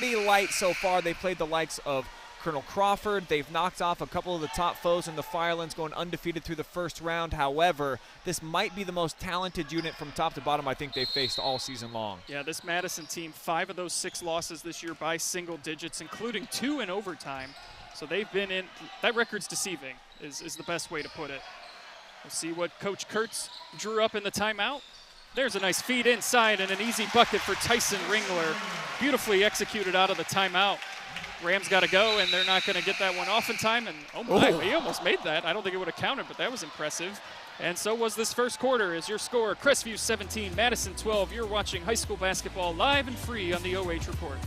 pretty light so far. They played the likes of Colonel Crawford. They've knocked off a couple of the top foes in the Firelands, going undefeated through the first round. However, this might be the most talented unit from top to bottom I think they've faced all season long. Yeah, this Madison team, 5 of those 6 losses this year by single digits, including 2 in overtime. So they've been in, that record's deceiving is the best way to put it. We'll see what Coach Kurtz drew up in the timeout. There's a nice feed inside and an easy bucket for Tyson Ringler. Beautifully executed out of the timeout. Rams got to go, and they're not going to get that one off in time. And oh my, he almost made that. I don't think it would have counted, but that was impressive. And so was this first quarter. As your score, Crestview 17, Madison 12. You're watching high school basketball live and free on the OH Report.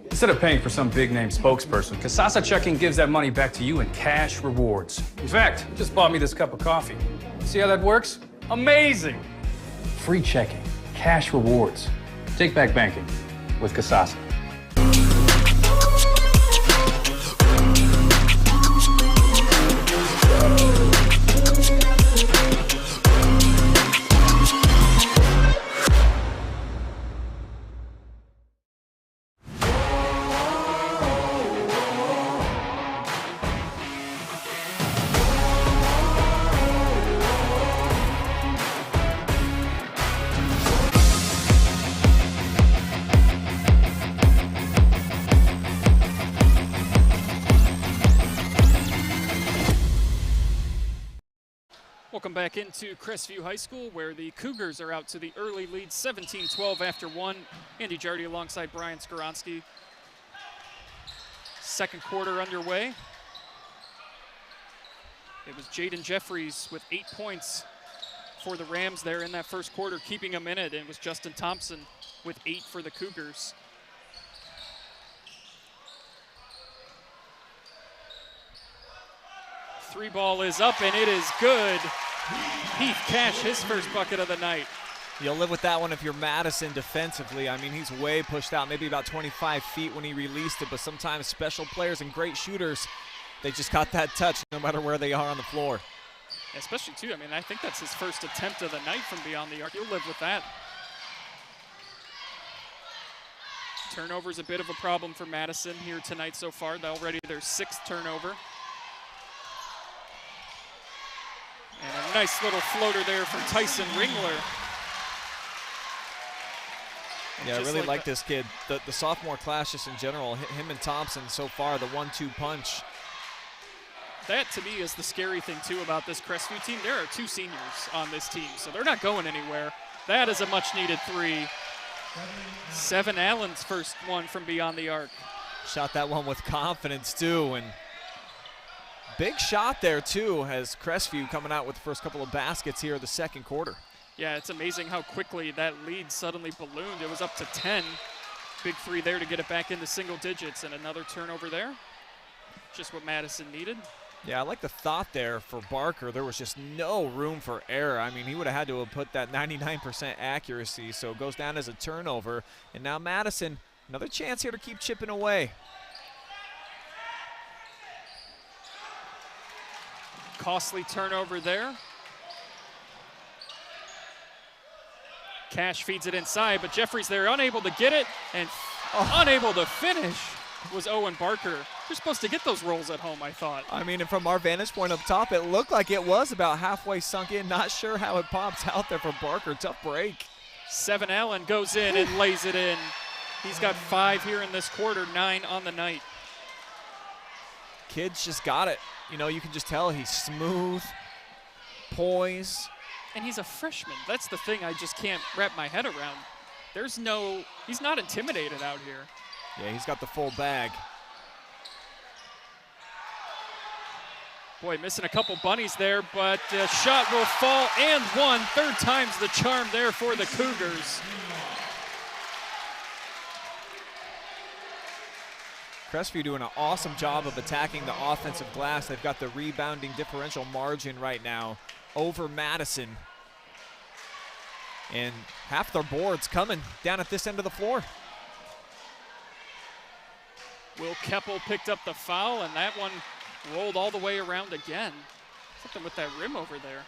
Instead of paying for some big-name spokesperson, Kasasa Checking gives that money back to you in cash rewards. In fact, just bought me this cup of coffee. See how that works? Amazing! Free checking, cash rewards. Take back banking with Kasasa. Welcome back into Crestview High School, where the Cougars are out to the early lead, 17-12 after 1. Andy Jardy alongside Brian Skowronski. Second quarter underway. It was Jayden Jeffries with 8 points for the Rams there in that first quarter, keeping them in it. And it was Justin Thompson with 8 for the Cougars. Three ball is up, and it is good. Heath Cash, his first bucket of the night. You'll live with that one if you're Madison defensively. I mean, he's way pushed out, maybe about 25 feet when he released it, but sometimes special players and great shooters, they just got that touch no matter where they are on the floor. Especially, too, I mean, I think that's his first attempt of the night from beyond the arc. You'll live with that. Turnover's a bit of a problem for Madison here tonight so far. Already their 6th turnover. And a nice little floater there from Tyson Ringler. Yeah, I really like this kid. The sophomore class just in general, him and Thompson so far, the 1-2 punch. That, to me, is the scary thing, too, about this Crestview team. There are 2 seniors on this team, so they're not going anywhere. That is a much-needed 3. Seven Allen's first one from beyond the arc. Shot that one with confidence, too, and big shot there, too, as Crestview coming out with the first couple of baskets here in the second quarter. Yeah, it's amazing how quickly that lead suddenly ballooned. It was up to 10. Big 3 there to get it back into single digits, and another turnover there. Just what Madison needed. Yeah, I like the thought there for Barker. There was just no room for error. I mean, he would have had to have put that 99% accuracy, so it goes down as a turnover. And now Madison, another chance here to keep chipping away. Costly turnover there. Cash feeds it inside, but Jeffries there unable to get it, and unable to finish was Owen Barker. You're supposed to get those rolls at home, I thought. I mean, and from our vantage point up top, it looked like it was about halfway sunk in. Not sure how it popped out there for Barker. Tough break. Seven Allen goes in and lays it in. He's got 5 here in this quarter, 9 on the night. Kid's just got it. You know, you can just tell he's smooth, poise. And he's a freshman. That's the thing I just can't wrap my head around. He's not intimidated out here. Yeah, he's got the full bag. Boy, missing a couple bunnies there, but the shot will fall and one. Third time's the charm there for the Cougars. Crestview doing an awesome job of attacking the offensive glass. They've got the rebounding differential margin right now over Madison. And half their boards coming down at this end of the floor. Will Keppel picked up the foul, and that one rolled all the way around again. Something with that rim over there.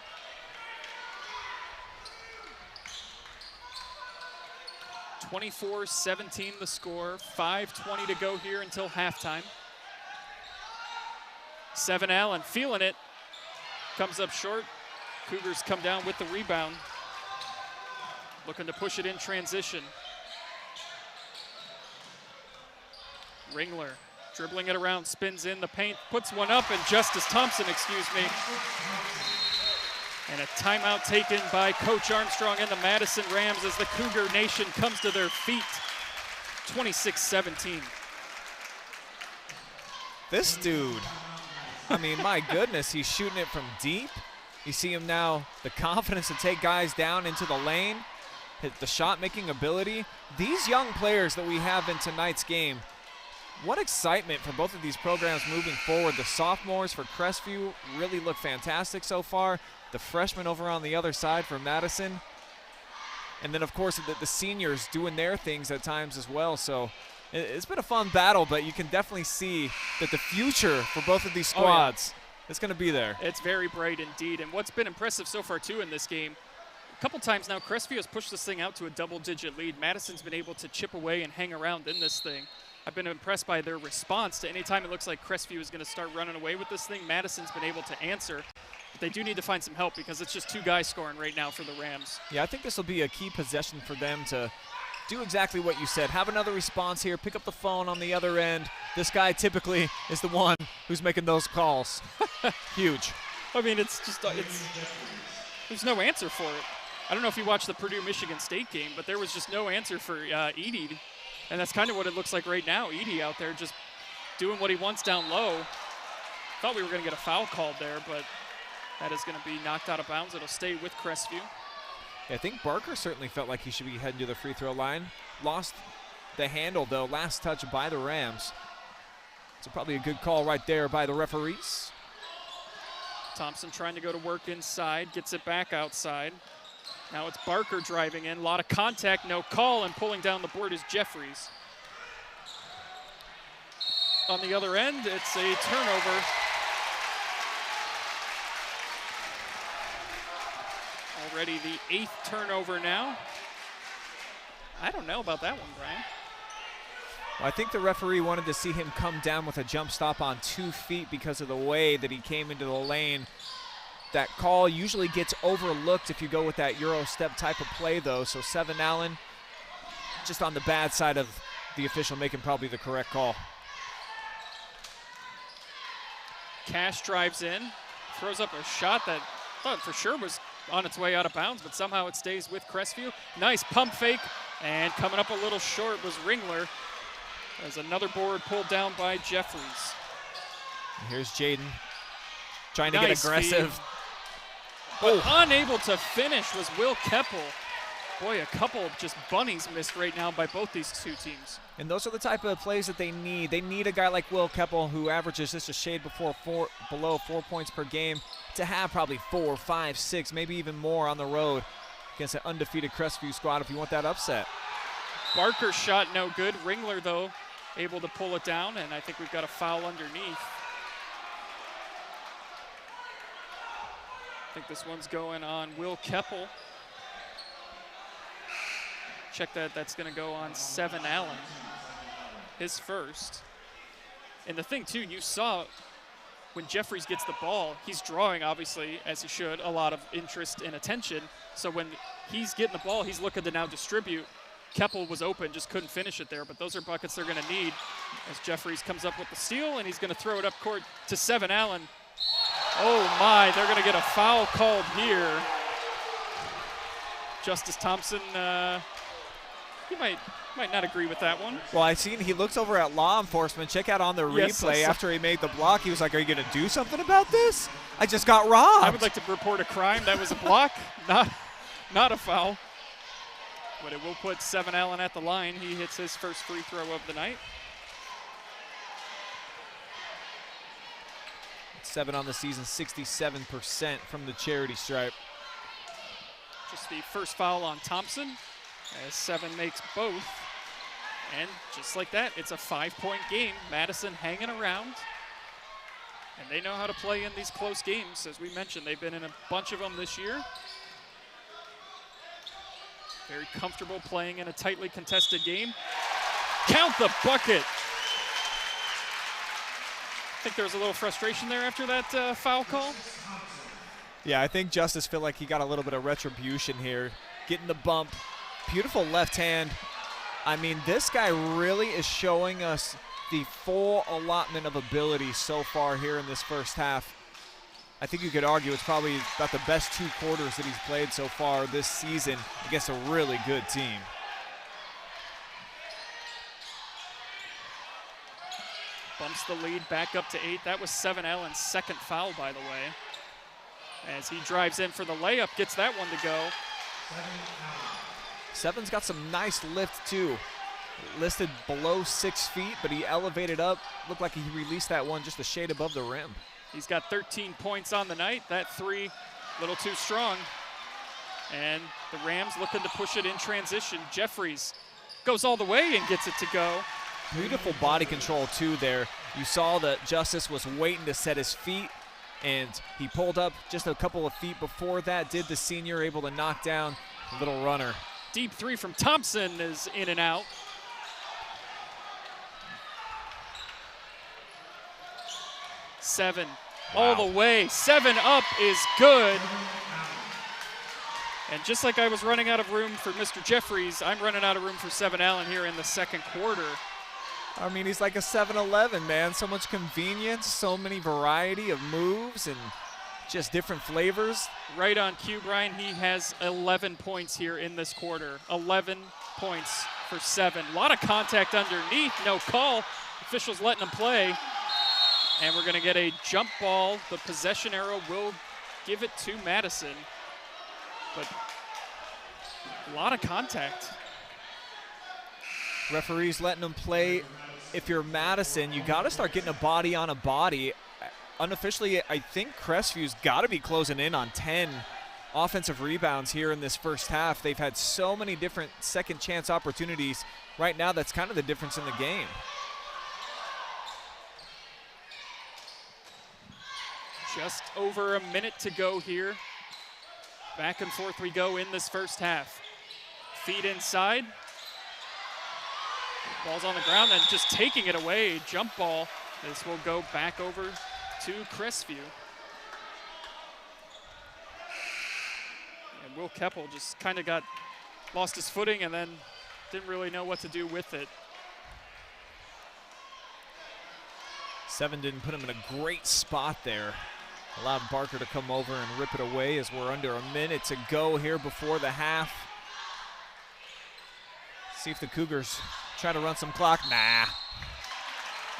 (24-17) the score. 5:20 to go here until halftime. Seven Allen feeling it. Comes up short. Cougars come down with the rebound. Looking to push it in transition. Ringler dribbling it around, spins in the paint, puts one up, and Justice Thompson, And a timeout taken by Coach Armstrong and the Madison Rams as the Cougar Nation comes to their feet. 26-17. This dude, I mean, my goodness, he's shooting it from deep. You see him now, the confidence to take guys down into the lane, the shot-making ability. These young players that we have in tonight's game, what excitement for both of these programs moving forward. The sophomores for Crestview really look fantastic so far. The freshmen over on the other side for Madison. And then, of course, the seniors doing their things at times as well. So it's been a fun battle, but you can definitely see that the future for both of these squads is going to be there. It's very bright indeed. And what's been impressive so far, too, in this game, a couple times now, Crestview has pushed this thing out to a double-digit lead. Madison's been able to chip away and hang around in this thing. I've been impressed by their response to any time it looks like Crestview is going to start running away with this thing. Madison's been able to answer, but they do need to find some help because it's just two guys scoring right now for the Rams. Yeah, I think this will be a key possession for them to do exactly what you said. Have another response here, pick up the phone on the other end. This guy typically is the one who's making those calls. Huge. I mean, there's no answer for it. I don't know if you watched the Purdue-Michigan State game, but there was just no answer for Edey. And that's kind of what it looks like right now. Edey out there just doing what he wants down low. Thought we were going to get a foul called there, but that is going to be knocked out of bounds. It'll stay with Crestview. Yeah, I think Barker certainly felt like he should be heading to the free throw line. Lost the handle, though. Last touch by the Rams. So probably a good call right there by the referees. Thompson trying to go to work inside, gets it back outside. Now it's Barker driving in. A lot of contact, no call, and pulling down the board is Jeffries. On the other end, it's a turnover. Already the 8th turnover now. I don't know about that one, Brian. Well, I think the referee wanted to see him come down with a jump stop on 2 feet because of the way that he came into the lane. That call usually gets overlooked if you go with that Euro step type of play, though. So Seven Allen just on the bad side of the official making probably the correct call. Cash drives in, throws up a shot that I thought for sure was on its way out of bounds, but somehow it stays with Crestview. Nice pump fake, and coming up a little short was Ringler. There's another board pulled down by Jeffries. And here's Jayden trying to get aggressive. Feed. But unable to finish was Will Keppel. Boy, a couple of just bunnies missed right now by both these two teams. And those are the type of plays that they need. They need a guy like Will Keppel, who averages just a shade below 4 points per game, to have probably 4, 5, 6, maybe even more on the road against an undefeated Crestview squad if you want that upset. Barker's shot no good. Ringler, though, able to pull it down, and I think we've got a foul underneath. I think this one's going on Will Keppel. Check that, that's going to go on Seven Allen, his first. And the thing, too, you saw when Jeffries gets the ball, he's drawing, obviously, as he should, a lot of interest and attention. So when he's getting the ball, he's looking to now distribute. Keppel was open, just couldn't finish it there, but those are buckets they're going to need as Jeffries comes up with the steal, and he's going to throw it up court to Seven Allen. Oh, my, they're going to get a foul called here. Justice Thompson, he might not agree with that one. Well, I seen he looks over at law enforcement. Check out on the replay after he made the block. He was like, "Are you going to do something about this? I just got robbed." I would like to report a crime. That was a block, not a foul. But it will put Seven Allen at the line. He hits his first free throw of the night. 7 on the season, 67% from the charity stripe. Just the first foul on Thompson, as Seven makes both. And just like that, it's a 5-point game. Madison hanging around. And they know how to play in these close games. As we mentioned, they've been in a bunch of them this year. Very comfortable playing in a tightly contested game. Count the bucket. I think there was a little frustration there after that foul call. Yeah, I think Justice felt like he got a little bit of retribution here. Getting the bump. Beautiful left hand. I mean, this guy really is showing us the full allotment of ability so far here in this first half. I think you could argue it's probably about the best 2 quarters that he's played so far this season against a really good team. Bumps the lead back up to 8. That was Seven Allen's second foul, by the way. As he drives in for the layup, gets that one to go. Seven's got some nice lift too. Listed below 6 feet, but he elevated up. Looked like he released that one just a shade above the rim. He's got 13 points on the night. That 3, a little too strong. And the Rams looking to push it in transition. Jeffries goes all the way and gets it to go. Beautiful body control too there. You saw that Justice was waiting to set his feet, and he pulled up just a couple of feet before that. Did the senior, able to knock down a little runner. Deep 3 from Thompson is in and out. Seven, all the way. 7 up is good. And just like I was running out of room for Mr. Jeffries, I'm running out of room for Seven Allen here in the second quarter. I mean, he's like a 7-Eleven, man. So much convenience, so many variety of moves and just different flavors. Right on cue, Brian. He has 11 points here in this quarter. 11 points for 7. A lot of contact underneath, no call. Officials letting him play. And we're going to get a jump ball. The possession arrow will give it to Madison. But a lot of contact. Referees letting him play. If you're Madison, you got to start getting a body on a body. Unofficially, I think Crestview's got to be closing in on 10 offensive rebounds here in this first half. They've had so many different second chance opportunities. Right now, that's kind of the difference in the game. Just over a minute to go here. Back and forth we go in this first half. Feed inside. Ball's on the ground and just taking it away. Jump ball. This will go back over to Crestview. And Will Keppel just kind of lost his footing and then didn't really know what to do with it. Seven didn't put him in a great spot there. Allowed Barker to come over and rip it away as we're under a minute to go here before the half. See if the Cougars try to run some clock. Nah.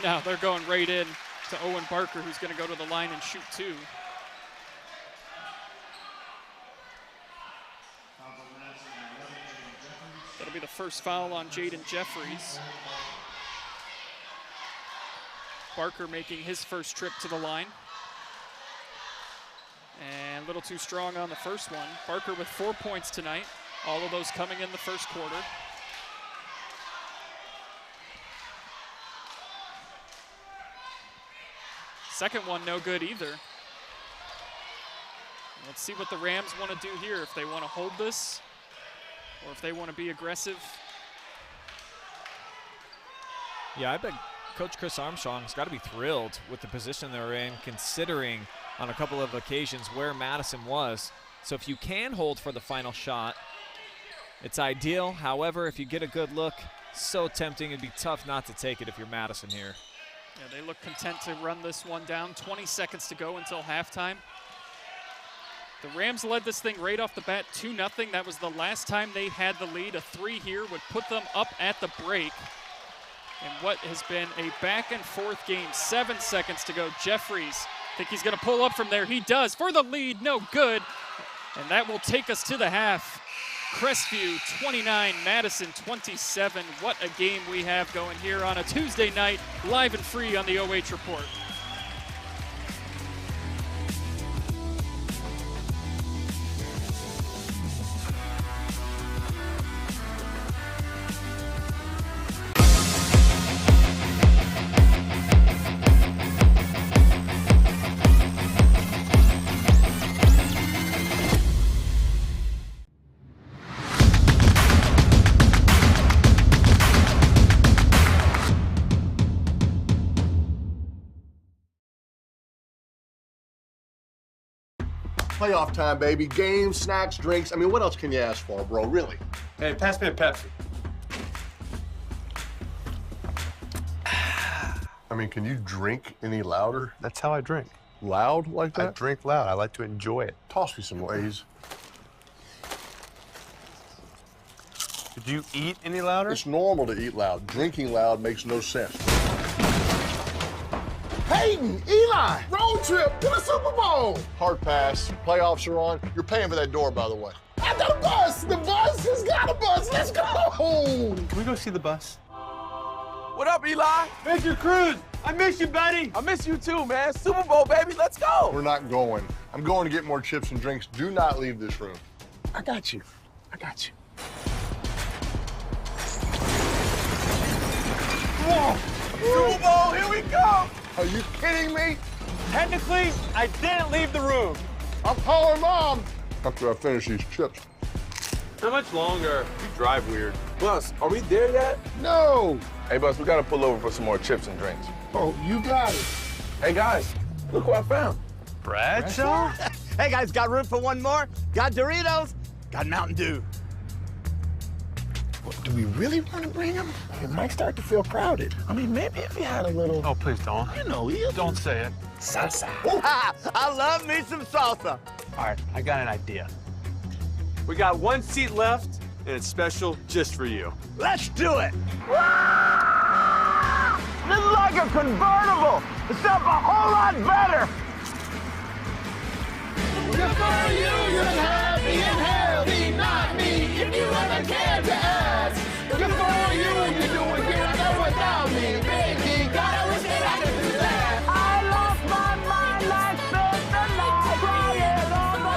Now they're going right in to Owen Barker, who's going to go to the line and shoot 2. That'll be the first foul on Jayden Jeffries. Barker making his first trip to the line. And a little too strong on the first one. Barker with 4 points tonight. All of those coming in the first quarter. Second one, no good either. Let's see what the Rams want to do here. If they want to hold this or if they want to be aggressive. Yeah, I bet Coach Chris Armstrong's got to be thrilled with the position they're in, considering on a couple of occasions where Madison was. So if you can hold for the final shot, it's ideal. However, if you get a good look, so tempting. It'd be tough not to take it if you're Madison here. Yeah, they look content to run this one down. 20 seconds to go until halftime. The Rams led this thing right off the bat, 2-0. That was the last time they had the lead. A 3 here would put them up at the break. And what has been a back and forth game. 7 seconds to go. Jeffries, think he's going to pull up from there. He does for the lead, no good. And that will take us to the half. Crestview 29, Madison 27. What a game we have going here on a Tuesday night, live and free on the OH Report. Playoff time, baby. Games, snacks, drinks. I mean, what else can you ask for, bro? Really? Hey, pass me a Pepsi. I mean, can you drink any louder? That's how I drink. Loud like that? I drink loud. I like to enjoy it. Toss me some Lays. Did you eat any louder? It's normal to eat loud. Drinking loud makes no sense. Peyton, Eli, road trip to the Super Bowl. Hard pass. Playoffs are on. You're paying for that door, by the way. I got a bus. The bus has got a bus. Let's go. Can we go see the bus? What up, Eli? Mr. Cruz, I miss you, buddy. I miss you too, man. Super Bowl, baby. Let's go. We're not going. I'm going to get more chips and drinks. Do not leave this room. I got you. I got you. Whoa. Super Bowl, here we come. Are you kidding me? Technically, I didn't leave the room. I'm calling Mom after I finish these chips. How much longer? You drive weird. Bus, are we there yet? No. Hey, Bus, we gotta pull over for some more chips and drinks. Oh, you got it. Hey, guys, look what I found. Bradshaw? Hey guys, got room for one more? Got Doritos? Got Mountain Dew. Well, do we really want to bring him? It might start to feel crowded. I mean, maybe if he had a little, Oh, please don't. you know, Don't say it. salsa. I love me some salsa. All right, I got an idea. We got one seat left, and it's special just for you. Let's do it. This is like a convertible, except a whole lot better. Good for you, you're happy and healthy, not me, if you ever cared to ask. Good for you, you're doing good, I know without me, baby, God, I wish that I could do that. I lost my mind like this and like crying on the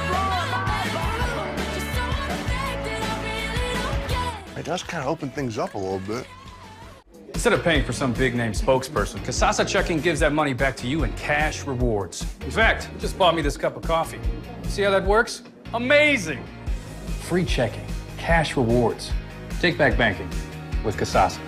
floor. It does kind of open things up a little bit. Instead of paying for some big name spokesperson, Kasasa Checking gives that money back to you in cash rewards. In fact, it just bought me this cup of coffee. See how that works? Amazing! Free checking, cash rewards. Take back banking with Kasasa.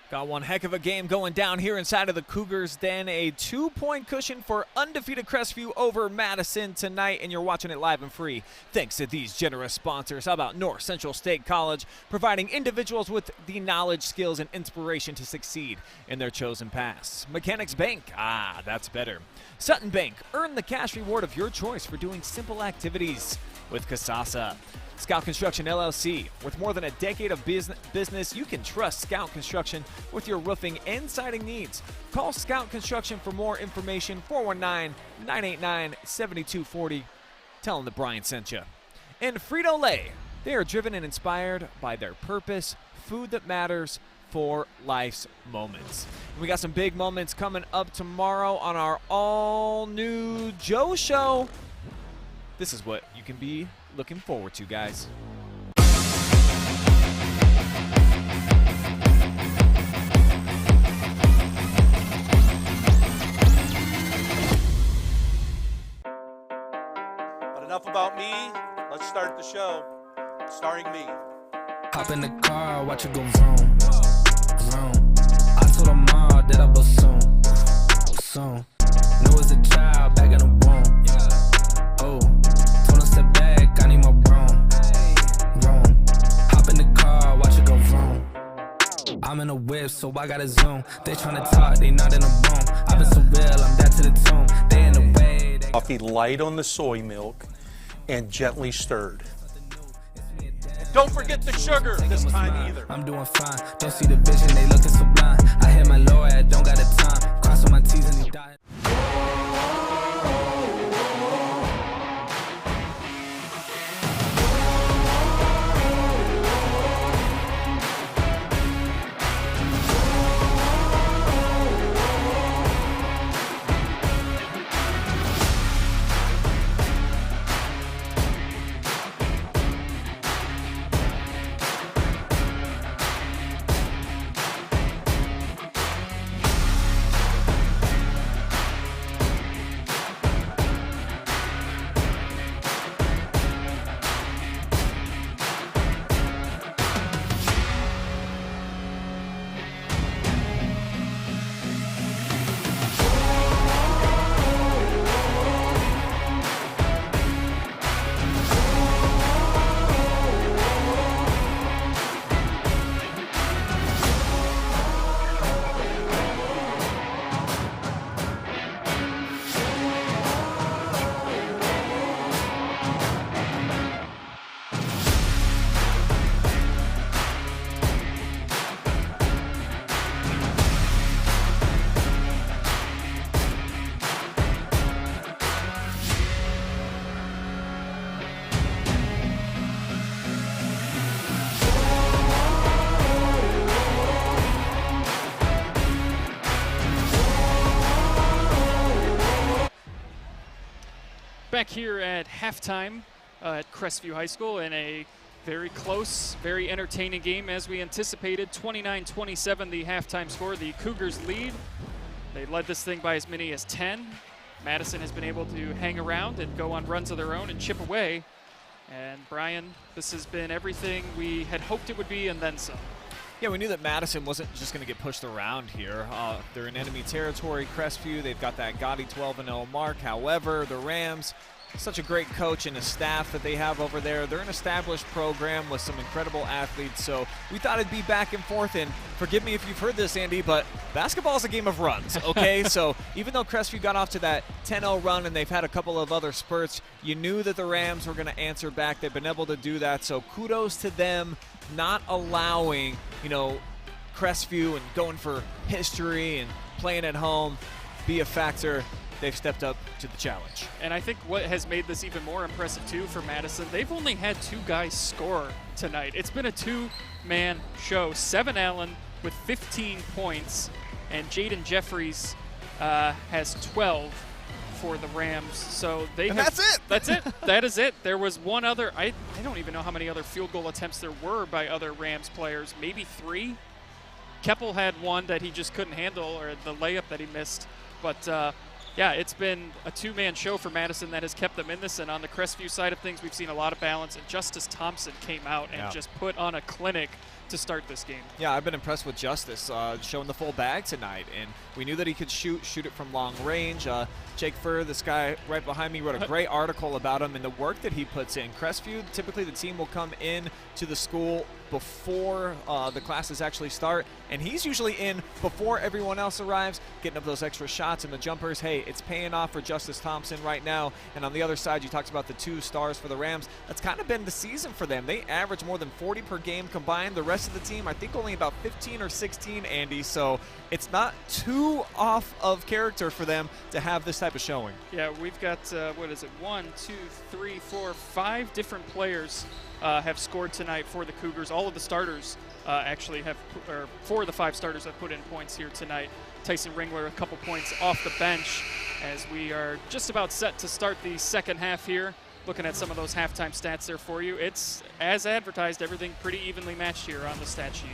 Got one heck of a game going down here inside of the Cougars Den. A 2-point cushion for undefeated Crestview over Madison tonight, and you're watching it live and free thanks to these generous sponsors. How about North Central State College, providing individuals with the knowledge, skills, and inspiration to succeed in their chosen paths. Mechanics Bank, that's better. Sutton Bank, earn the cash reward of your choice for doing simple activities with Kasasa. Scout Construction LLC. With more than a decade of business, you can trust Scout Construction with your roofing and siding needs. Call Scout Construction for more information, 419-989-7240. Tell them that Brian sent you. And Frito Lay. They are driven and inspired by their purpose, food that matters for life's moments. We got some big moments coming up tomorrow on our all-new Joe Show. This is what you can be looking forward to, guys. But enough about me. Let's start the show. Starring me. Hop in the car, watch it go vroom, vroom. I told her mom that I was soon. Knew as a child back in the womb. Oh, told her step back, I need my room. Hop in the car, watch it go vroom. I'm in a whip, so I gotta zoom. They tryna talk, they not in a room. I've been so real, I'm dead to the tomb. They in the way. Coffee light on the soy milk. and gently stirred. Don't forget the sugar this time either. I'm doing fine. Don't see the vision, they looking so blind. I hit my low, I don't got the time. Crossing my T's and he died. Back here at halftime at Crestview High School in a very close, very entertaining game as we anticipated. 29-27 the halftime score. The Cougars lead. They led this thing by as many as 10. Madison has been able to hang around and go on runs of their own and chip away. And Brian, this has been everything we had hoped it would be and then some. Yeah, we knew that Madison wasn't just going to get pushed around here. They're in enemy territory. Crestview, they've got that gaudy 12-0 mark. However, the Rams, such a great coach and a staff that they have over there. They're an established program with some incredible athletes, so we thought it'd be back and forth. And forgive me if you've heard this, Andy, but basketball is a game of runs, okay? So even though Crestview got off to that 10-0 run and they've had a couple of other spurts, you knew that the Rams were going to answer back. They've been able to do that, so kudos to them not allowing, Crestview and going for history and playing at home be a factor. They've stepped up to the challenge. And I think what has made this even more impressive, too, for Madison, they've only had two guys score tonight. It's been a two-man show. Seven Allen with 15 points, and Jayden Jeffries has 12 for the Rams. So that's it. That's it. That is it. There was one other. I don't even know how many other field goal attempts there were by other Rams players. Maybe 3. Keppel had one that he just couldn't handle, or the layup that he missed. But yeah, it's been a two-man show for Madison that has kept them in this. And on the Crestview side of things, we've seen a lot of balance. And Justice Thompson came out and just put on a clinic to start this game. Yeah, I've been impressed with Justice, showing the full bag tonight. And we knew that he could shoot it from long range. Jake Furr, this guy right behind me, wrote a great article about him and the work that he puts in. Crestview, typically the team will come in to the school before the classes actually start, and he's usually in before everyone else arrives, getting up those extra shots and the jumpers. Hey, it's paying off for Justice Thompson right now. And on the other side, you talked about the 2 stars for the Rams. That's kind of been the season for them. They average more than 40 per game combined. The rest of the team, I think, only about 15 or 16, Andy. So it's not too off of character for them to have this type of showing. Yeah, we've got, 1, 2, 3, 4, 5 different players have scored tonight for the Cougars. All of the starters actually have, or 4 of the 5 starters have put in points here tonight. Tyson Ringler, a couple points off the bench as we are just about set to start the second half here. Looking at some of those halftime stats there for you. It's, as advertised, everything pretty evenly matched here on the stat sheet.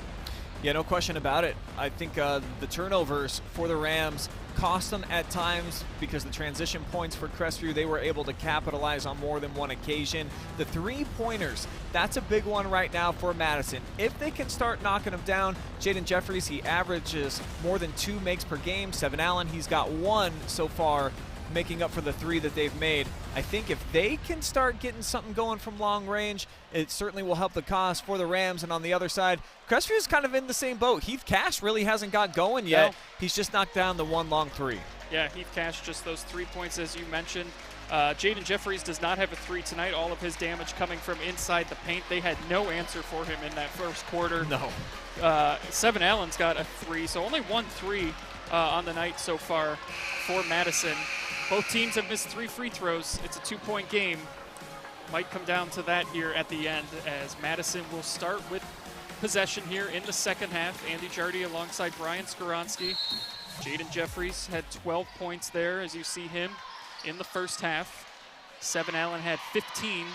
Yeah, no question about it. I think the turnovers for the Rams cost them at times because the transition points for Crestview, they were able to capitalize on more than one occasion. The 3-pointers, that's a big one right now for Madison. If they can start knocking them down, Jayden Jeffries, he averages more than 2 makes per game. Seven Allen, he's got 1 so far, making up for the 3 that they've made. I think if they can start getting something going from long range, it certainly will help the cause for the Rams. And on the other side, Crestview's kind of in the same boat. Heath Cash really hasn't got going yet. No. He's just knocked down the 1 long 3. Yeah, Heath Cash, just those 3 points as you mentioned. Jayden Jeffries does not have a three tonight. All of his damage coming from inside the paint. They had no answer for him in that first quarter. No. Seven Allen's got a three, so only 1 3 on the night so far for Madison. Both teams have missed 3 free throws. It's a 2-point game. Might come down to that here at the end, as Madison will start with possession here in the second half. Andy Jardy alongside Brian Skowronski. Jayden Jeffries had 12 points there, as you see him in the first half. Seven Allen had 15.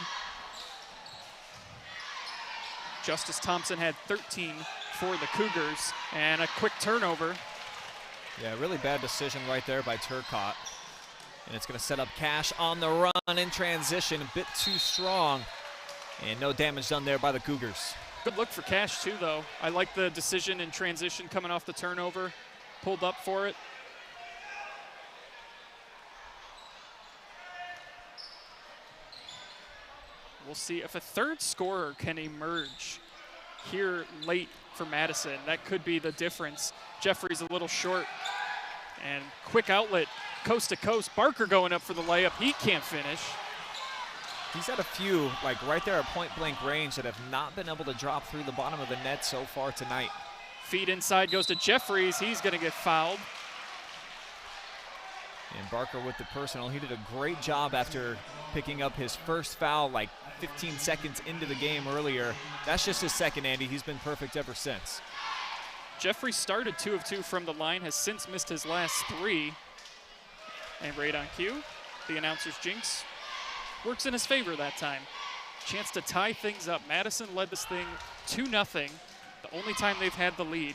Justice Thompson had 13 for the Cougars, and a quick turnover. Yeah, really bad decision right there by Turcotte. And it's going to set up Cash on the run in transition, a bit too strong. And no damage done there by the Cougars. Good look for Cash too, though. I like the decision in transition coming off the turnover. Pulled up for it. We'll see if a third scorer can emerge here late for Madison. That could be the difference. Jeffries a little short. And quick outlet, coast to coast. Barker going up for the layup. He can't finish. He's had a few, like right there at point-blank range, that have not been able to drop through the bottom of the net so far tonight. Feed inside goes to Jeffries. He's going to get fouled. And Barker with the personal. He did a great job after picking up his first foul like 15 seconds into the game earlier. That's just his second, Andy. He's been perfect ever since. Jeffries started 2 of 2 from the line, has since missed his last 3. And right on cue, the announcer's jinx works in his favor that time. Chance to tie things up. Madison led this thing 2-0, the only time they've had the lead.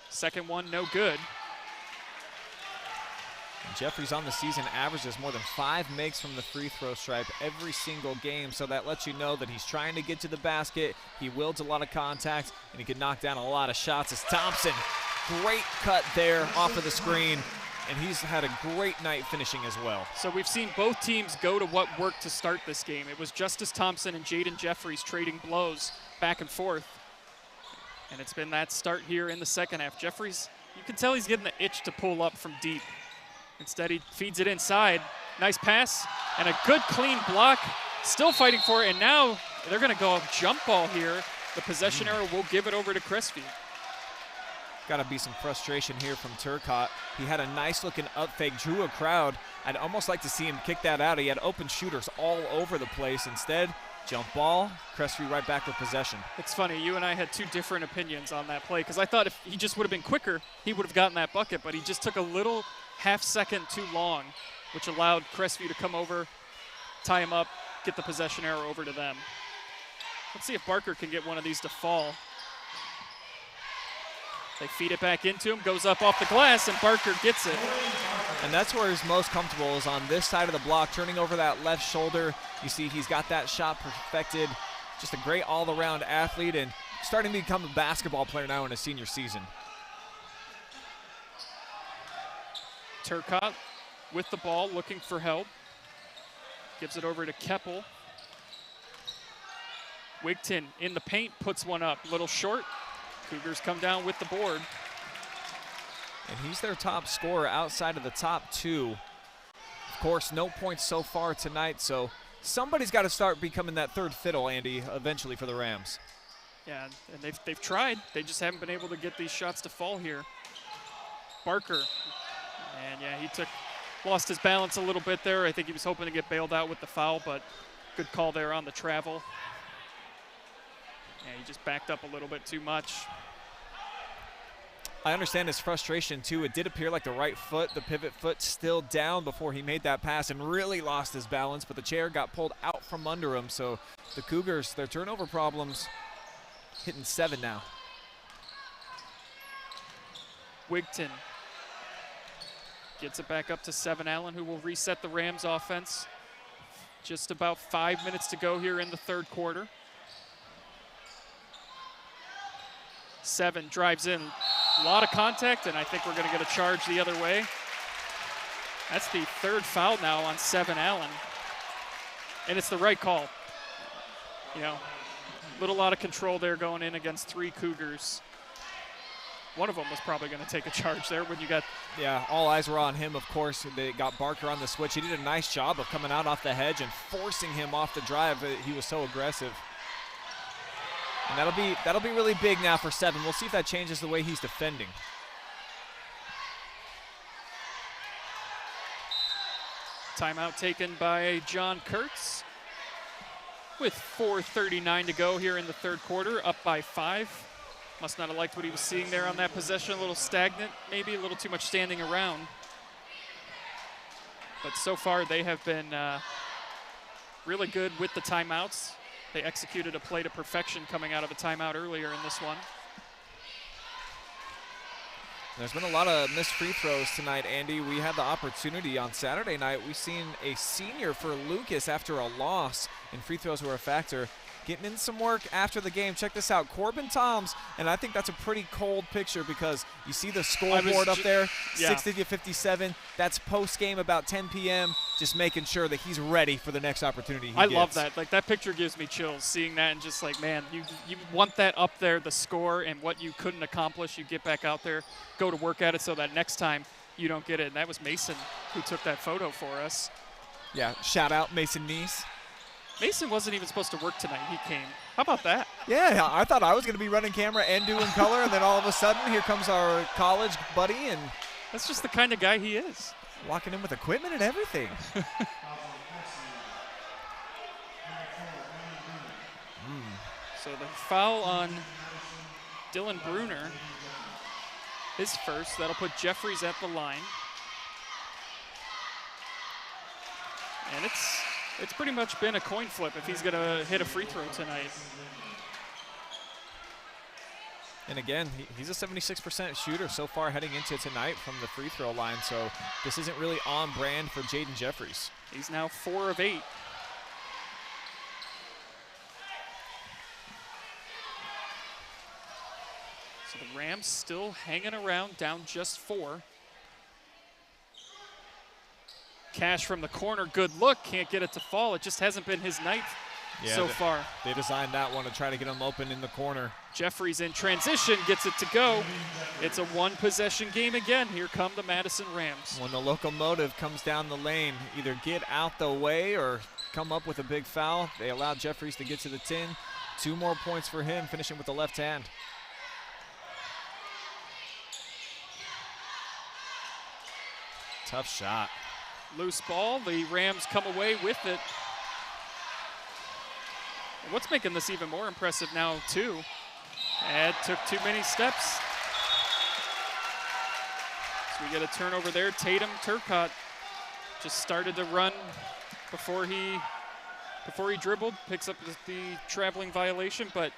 Second one, no good. And Jeffries on the season averages more than 5 makes from the free throw stripe every single game, so that lets you know that he's trying to get to the basket. He wields a lot of contact, and he can knock down a lot of shots. As Thompson, great cut there off of the screen, and he's had a great night finishing as well. So we've seen both teams go to what worked to start this game. It was Justice Thompson and Jayden Jeffries trading blows back and forth. And it's been that start here in the second half. Jeffries, you can tell he's getting the itch to pull up from deep. Instead, he feeds it inside. Nice pass and a good clean block. Still fighting for it, and now they're going to go jump ball here. The possession arrow will give it over to Crestview. Got to be some frustration here from Turcotte. He had a nice looking up fake, drew a crowd. I'd almost like to see him kick that out. He had open shooters all over the place. Instead, jump ball, Crestview right back with possession. It's funny, you and I had 2 different opinions on that play, because I thought if he just would have been quicker, he would have gotten that bucket, but he just took a little half-second too long, which allowed Crestview to come over, tie him up, get the possession arrow over to them. Let's see if Barker can get one of these to fall. They feed it back into him, goes up off the glass, and Barker gets it. And that's where he's most comfortable, is on this side of the block, turning over that left shoulder. You see he's got that shot perfected. Just a great all-around athlete, and starting to become a basketball player now in his senior season. Turcotte with the ball, looking for help. Gives it over to Keppel. Wigton in the paint, puts one up. Little short. Cougars come down with the board. And he's their top scorer outside of the top 2. Of course, no points so far tonight, so somebody's got to start becoming that third fiddle, Andy, eventually for the Rams. Yeah, and they've tried. They just haven't been able to get these shots to fall here. Barker. And yeah, he lost his balance a little bit there. I think he was hoping to get bailed out with the foul, but good call there on the travel. Yeah, he just backed up a little bit too much. I understand his frustration too. It did appear like the right foot, the pivot foot, still down before he made that pass and really lost his balance, but the chair got pulled out from under him. So the Cougars, their turnover problems, hitting 7 now. Wigton gets it back up to Seven Allen, who will reset the Rams offense. Just about 5 minutes to go here in the third quarter. Seven drives in. A lot of contact, and I think we're going to get a charge the other way. That's the 3rd foul now on Seven Allen. And it's the right call. You know, little out of control there going in against 3 Cougars. one of them was probably going to take a charge there when you got. Yeah, all eyes were on him, of course. They got Barker on the switch. He did a nice job of coming out off the hedge and forcing him off the drive. He was so aggressive. And that'll be really big now for 7. We'll see if that changes the way he's defending. Timeout taken by John Kurtz with 4:39 to go here in the third quarter, up by 5. Must not have liked what he was seeing there on that possession. A little stagnant, maybe a little too much standing around. But so far they have been really good with the timeouts. They executed a play to perfection coming out of a timeout earlier in this one. There's been a lot of missed free throws tonight, Andy. We had the opportunity on Saturday night. We've seen a senior for Lucas after a loss, and free throws were a factor. Getting in some work after the game. Check this out, Corbin Toms, and I think that's a pretty cold picture because you see the scoreboard up there, yeah. 60-57. That's post-game about 10 p.m., just making sure that he's ready for the next opportunity he I gets. love that. Like, that picture gives me chills, seeing that and just like, man, you want that up there, the score and what you couldn't accomplish. You get back out there, go to work at it so that next time you don't get it. And that was Mason who took that photo for us. Yeah, shout out Mason Neese. Mason wasn't even supposed to work tonight. He came. How about that? Yeah, I thought I was going to be running camera and doing color, and then all of a sudden, here comes our college buddy, and that's just the kind of guy he is. Walking in with equipment and everything. So the foul on Dylan Bruner, his first. That'll put Jeffries at the line. And it's pretty much been a coin flip if he's going to hit a free throw tonight. And again, he's a 76% shooter so far heading into tonight from the free throw line, so this isn't really on brand for Jayden Jeffries. He's now 4 of 8. So the Rams still hanging around, down just 4. Cash from the corner, good look, can't get it to fall. It just hasn't been his night so far. They designed that one to try to get him open in the corner. Jeffries in transition, gets it to go. It's a 1-possession game again. Here come the Madison Rams. When the locomotive comes down the lane, either get out the way or come up with a big foul. They allowed Jeffries to get to the tin. 2 more points for him, finishing with the left hand. Tough shot. Loose ball, the Rams come away with it. And what's making this even more impressive now, too, Ed took too many steps. So we get a turnover there. Tatum Turcotte just started to run before he dribbled, picks up the traveling violation. But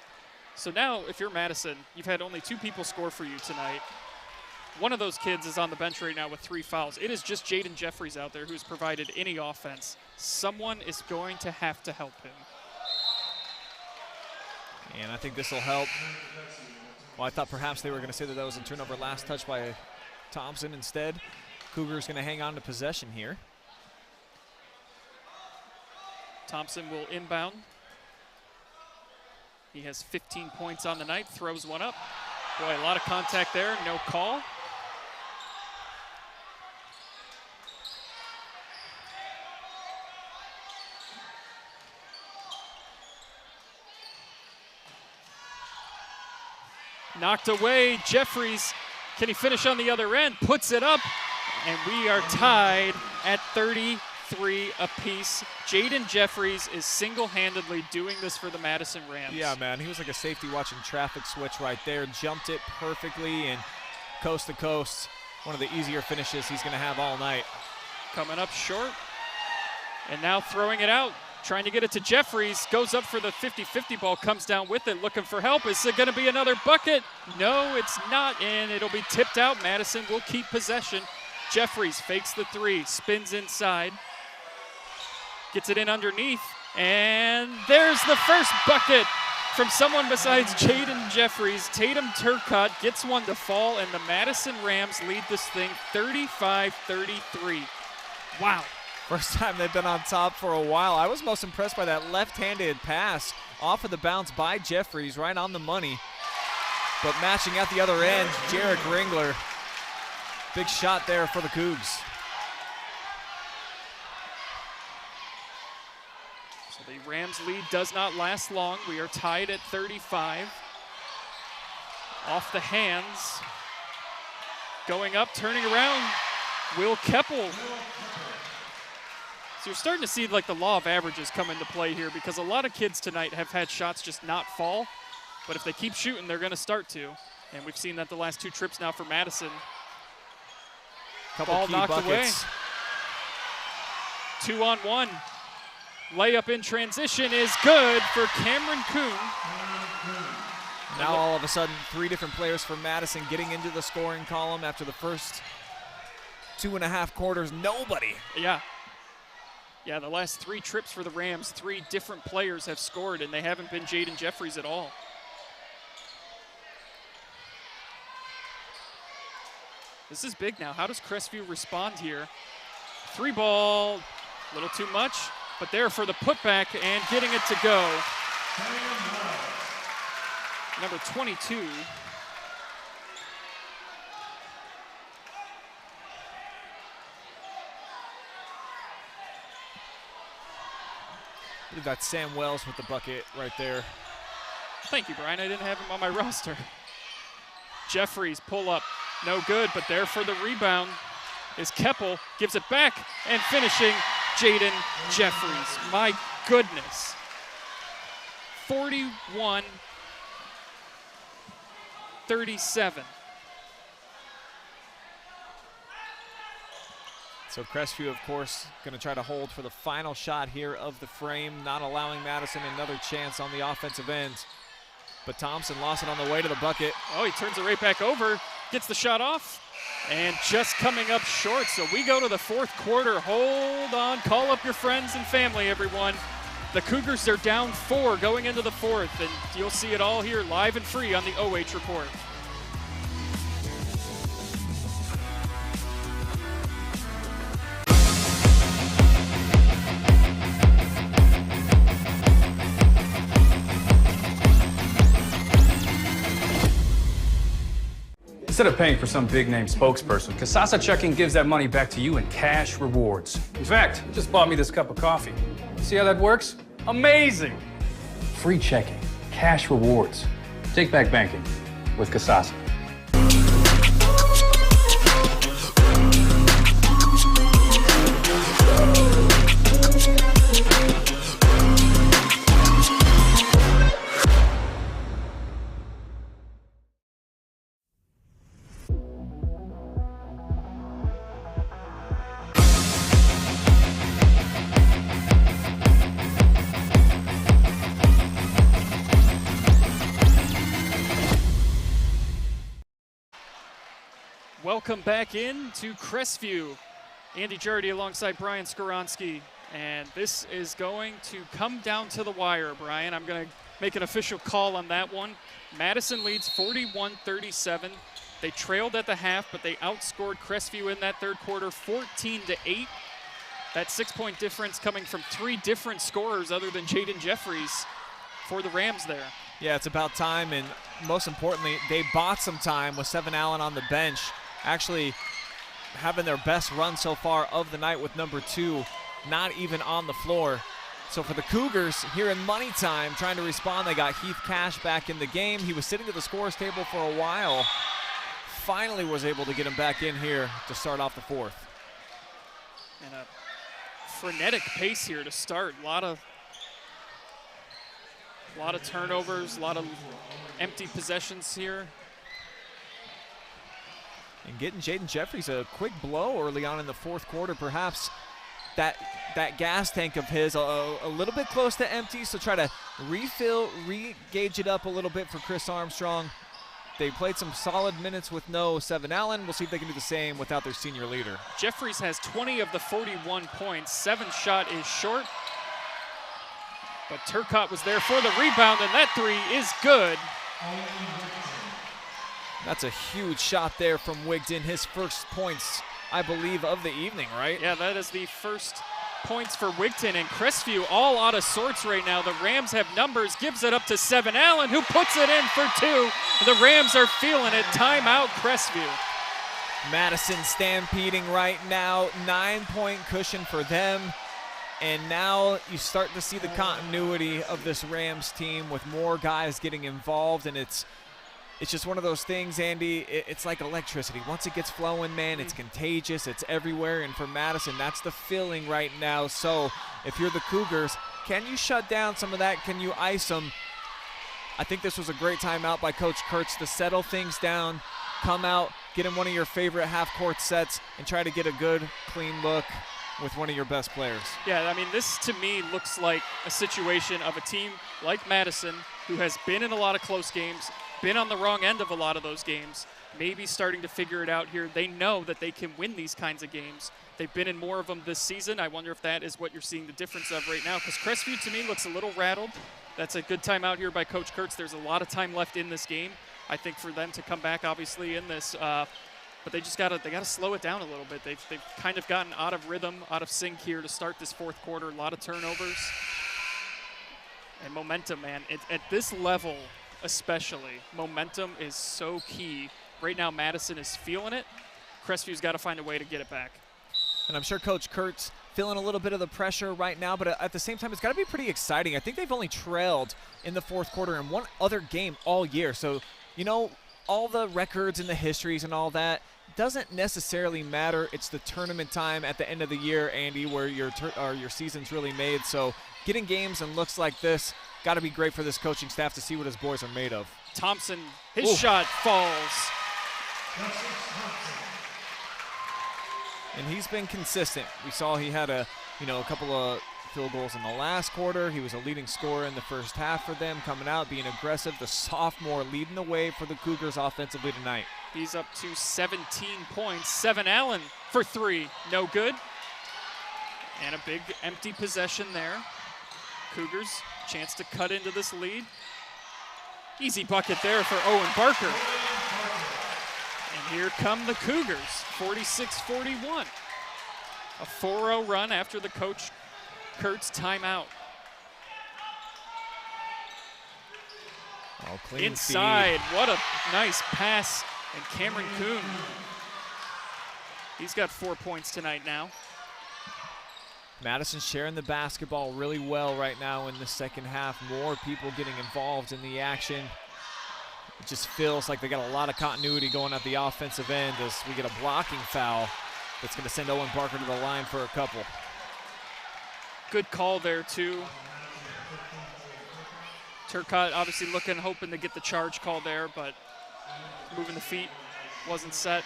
so now, if you're Madison, you've had only 2 people score for you tonight. One of those kids is on the bench right now with 3 fouls. It is just Jayden Jeffries out there who's provided any offense. Someone is going to have to help him. And I think this will help. Well, I thought perhaps they were going to say that was a turnover last touch by Thompson. Instead, Cougars going to hang on to possession here. Thompson will inbound. He has 15 points on the night, throws one up. Boy, a lot of contact there, no call. Knocked away, Jeffries, can he finish on the other end? Puts it up, and we are tied at 33 apiece. Jayden Jeffries is single-handedly doing this for the Madison Rams. Yeah, man, he was like a safety watching traffic switch right there. Jumped it perfectly and coast to coast. One of the easier finishes he's going to have all night. Coming up short, and now throwing it out. Trying to get it to Jeffries, goes up for the 50-50 ball, comes down with it, looking for help. Is it going to be another bucket? No, it's not, and it'll be tipped out. Madison will keep possession. Jeffries fakes the 3, spins inside, gets it in underneath, and there's the first bucket from someone besides Jayden Jeffries. Tatum Turcotte gets one to fall, and the Madison Rams lead this thing 35-33. Wow. First time they've been on top for a while. I was most impressed by that left-handed pass off of the bounce by Jeffries, right on the money. But matching at the other end, Jarek Ringler. Big shot there for the Cougs. So the Rams lead does not last long. We are tied at 35. Off the hands. Going up, turning around. Will Keppel. So you're starting to see like the law of averages come into play here, because a lot of kids tonight have had shots just not fall. But if they keep shooting, they're going to start to. And we've seen that the last 2 trips now for Madison. Couple Ball key knocked buckets. away. 2-on-1. Layup in transition is good for Cameron Kuhn. Now all of a sudden, 3 different players from Madison getting into the scoring column after the first 2.5 quarters. Nobody. Yeah. Yeah, the last 3 trips for the Rams, 3 different players have scored, and they haven't been Jayden Jeffries at all. This is big now. How does Crestview respond here? 3 ball, a little too much, but there for the putback and getting it to go. Number 22. I believe that's Sam Wells with the bucket right there. Thank you, Brian. I didn't have him on my roster. Jeffries pull up, no good, but there for the rebound is Keppel. Gives it back and finishing Jayden Jeffries. My goodness. 41-37. So Crestview, of course, going to try to hold for the final shot here of the frame, not allowing Madison another chance on the offensive end. But Thompson lost it on the way to the bucket. Oh, he turns it right back over, gets the shot off, and just coming up short. So we go to the 4th quarter. Hold on, call up your friends and family, everyone. The Cougars are down 4 going into the 4th, and you'll see it all here live and free on the OH Report. Instead of paying for some big-name spokesperson, Kasasa Checking gives that money back to you in cash rewards. In fact, it just bought me this cup of coffee. See how that works? Amazing! Free checking, cash rewards. Take back banking with Kasasa. Welcome back in to Crestview. Andy Jardy alongside Brian Skowronski. And this is going to come down to the wire, Brian. I'm going to make an official call on that one. Madison leads 41-37. They trailed at the half, but they outscored Crestview in that 3rd quarter 14-8. That 6-point difference coming from 3 different scorers other than Jayden Jeffries for the Rams there. Yeah, it's about time, and most importantly, they bought some time with Seven Allen on the bench, actually having their best run so far of the night with number 2 not even on the floor. So for the Cougars here in money time, trying to respond, they got Heath Cash back in the game. He was sitting at the scorer's table for a while. Finally was able to get him back in here to start off the 4th. And a frenetic pace here to start. A lot of turnovers, a lot of empty possessions here. And getting Jayden Jeffries a quick blow early on in the 4th quarter, perhaps that gas tank of his a little bit close to empty, so try to refill, re-gauge it up a little bit for Chris Armstrong. They played some solid minutes with no Seven Allen. We'll see if they can do the same without their senior leader. Jeffries has 20 of the 41 points. 7th shot is short. But Turcotte was there for the rebound, and that 3 is good. That's a huge shot there from Wigden, his first points, I believe, of the evening, right? Yeah, that is the first points for Wigton, and Crestview all out of sorts right now. The Rams have numbers, gives it up to Seven Allen, who puts it in for 2. The Rams are feeling it. Timeout, Crestview. Madison stampeding right now, 9-point cushion for them. And now you start to see the continuity of this Rams team with more guys getting involved, and it's just one of those things, Andy. It's like electricity. Once it gets flowing, man, it's contagious. It's everywhere. And for Madison, that's the feeling right now. So if you're the Cougars, can you shut down some of that? Can you ice them? I think this was a great timeout by Coach Kurtz to settle things down, come out, get in one of your favorite half-court sets, and try to get a good, clean look with one of your best players. Yeah, I mean, this to me looks like a situation of a team like Madison who has been in a lot of close games, been on the wrong end of a lot of those games, maybe starting to figure it out here. They know that they can win these kinds of games. They've been in more of them this season. I wonder if that is what you're seeing the difference of right now, because Crestview to me looks a little rattled. That's a good timeout here by Coach Kurtz. There's a lot of time left in this game, I think, for them to come back obviously in this, but they just gotta slow it down a little bit. They've kind of gotten out of rhythm, out of sync here to start this fourth quarter. A lot of turnovers and momentum, man. At this level especially, momentum is so key. Right now Madison is feeling it. Crestview's got to find a way to get it back. And I'm sure Coach Kurtz feeling a little bit of the pressure right now, but at the same time, it's got to be pretty exciting. I think they've only trailed in the fourth quarter in one other game all year. So, you know, all the records and the histories and all that doesn't necessarily matter. It's the tournament time at the end of the year, Andy, where your season's really made. So getting games and looks like this, got to be great for this coaching staff to see what his boys are made of. Thompson, his shot falls. And he's been consistent. We saw he had a couple of field goals in the last quarter. He was a leading scorer in the first half for them, coming out, being aggressive. The sophomore leading the way for the Cougars offensively tonight. He's up to 17 points. Seven Allen for 3, no good. And a big empty possession there. Cougars, chance to cut into this lead. Easy bucket there for Owen Barker. And here come the Cougars, 46-41. A 4-0 run after the Coach Kurtz timeout. Oh, clean inside, feed. What a nice pass. And Cameron Kuhn, he's got 4 points tonight now. Madison sharing the basketball really well right now in the second half. More people getting involved in the action. It just feels like they got a lot of continuity going at the offensive end as we get a blocking foul that's going to send Owen Barker to the line for a couple. Good call there, too. Turcotte obviously hoping to get the charge call there, but moving the feet wasn't set.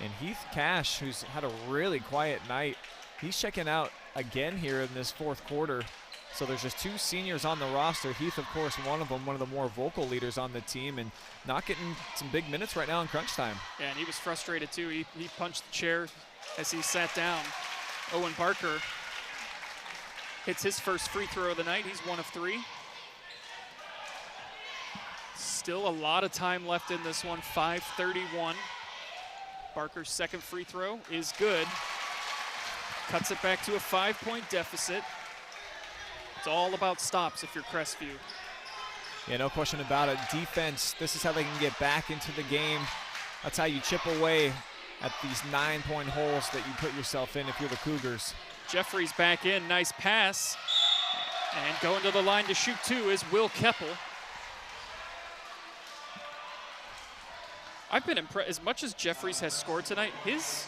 And Heath Cash, who's had a really quiet night, he's checking out again here in this fourth quarter. So there's just 2 seniors on the roster. Heath, of course, one of them, one of the more vocal leaders on the team, and not getting some big minutes right now in crunch time. Yeah, and he was frustrated too. He punched the chair as he sat down. Owen Barker hits his first free throw of the night. He's 1 of 3. Still a lot of time left in this one, 5:31. Barker's second free throw is good. Cuts it back to a 5-point deficit. It's all about stops if you're Crestview. Yeah, no question about it. Defense, this is how they can get back into the game. That's how you chip away at these 9-point holes that you put yourself in if you're the Cougars. Jeffries back in, nice pass. And going to the line to shoot 2 is Will Keppel. I've been impressed. As much as Jeffries has scored tonight, his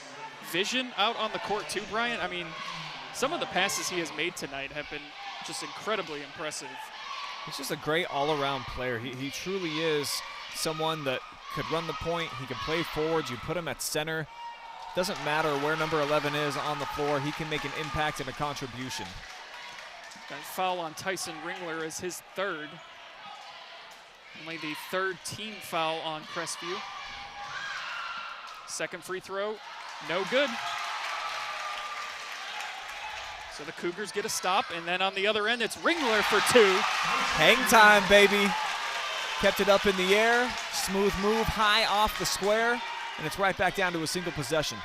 vision out on the court too, Brian. I mean, some of the passes he has made tonight have been just incredibly impressive. He's just a great all-around player. He truly is someone that could run the point. He can play forward. You put him at center. Doesn't matter where number 11 is on the floor. He can make an impact and a contribution. That foul on Tyson Ringler is his 3rd. Only the 3rd team foul on Crestview. Second free throw, no good. So the Cougars get a stop, and then on the other end, it's Ringler for 2. Hang time, baby. Kept it up in the air, smooth move, high off the square, and it's right back down to a single possession.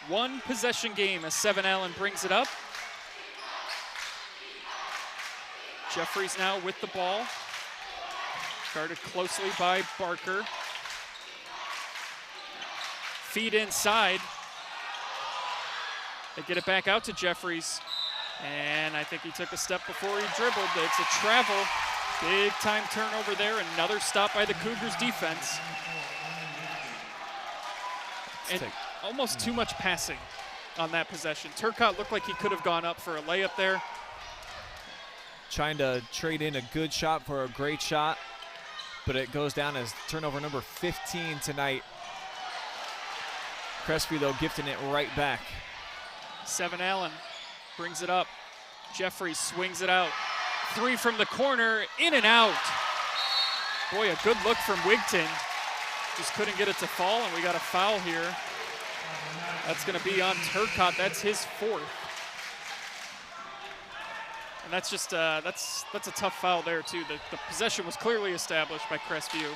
One possession game as Seven Allen brings it up. Jeffries now with the ball. Guarded closely by Barker. Feed inside. They get it back out to Jeffries. And I think he took a step before he dribbled. It's a travel. Big time turnover there. Another stop by the Cougars defense. And almost too much passing on that possession. Turcotte looked like he could have gone up for a layup there. Trying to trade in a good shot for a great shot, but it goes down as turnover number 15 tonight. Crestview, though, gifting it right back. Seven Allen brings it up. Jeffries swings it out. Three from the corner, in and out. Boy, a good look from Wigton. Just couldn't get it to fall, and we got a foul here. That's going to be on Turcotte. That's his fourth. And that's just that's a tough foul there too. The possession was clearly established by Crestview,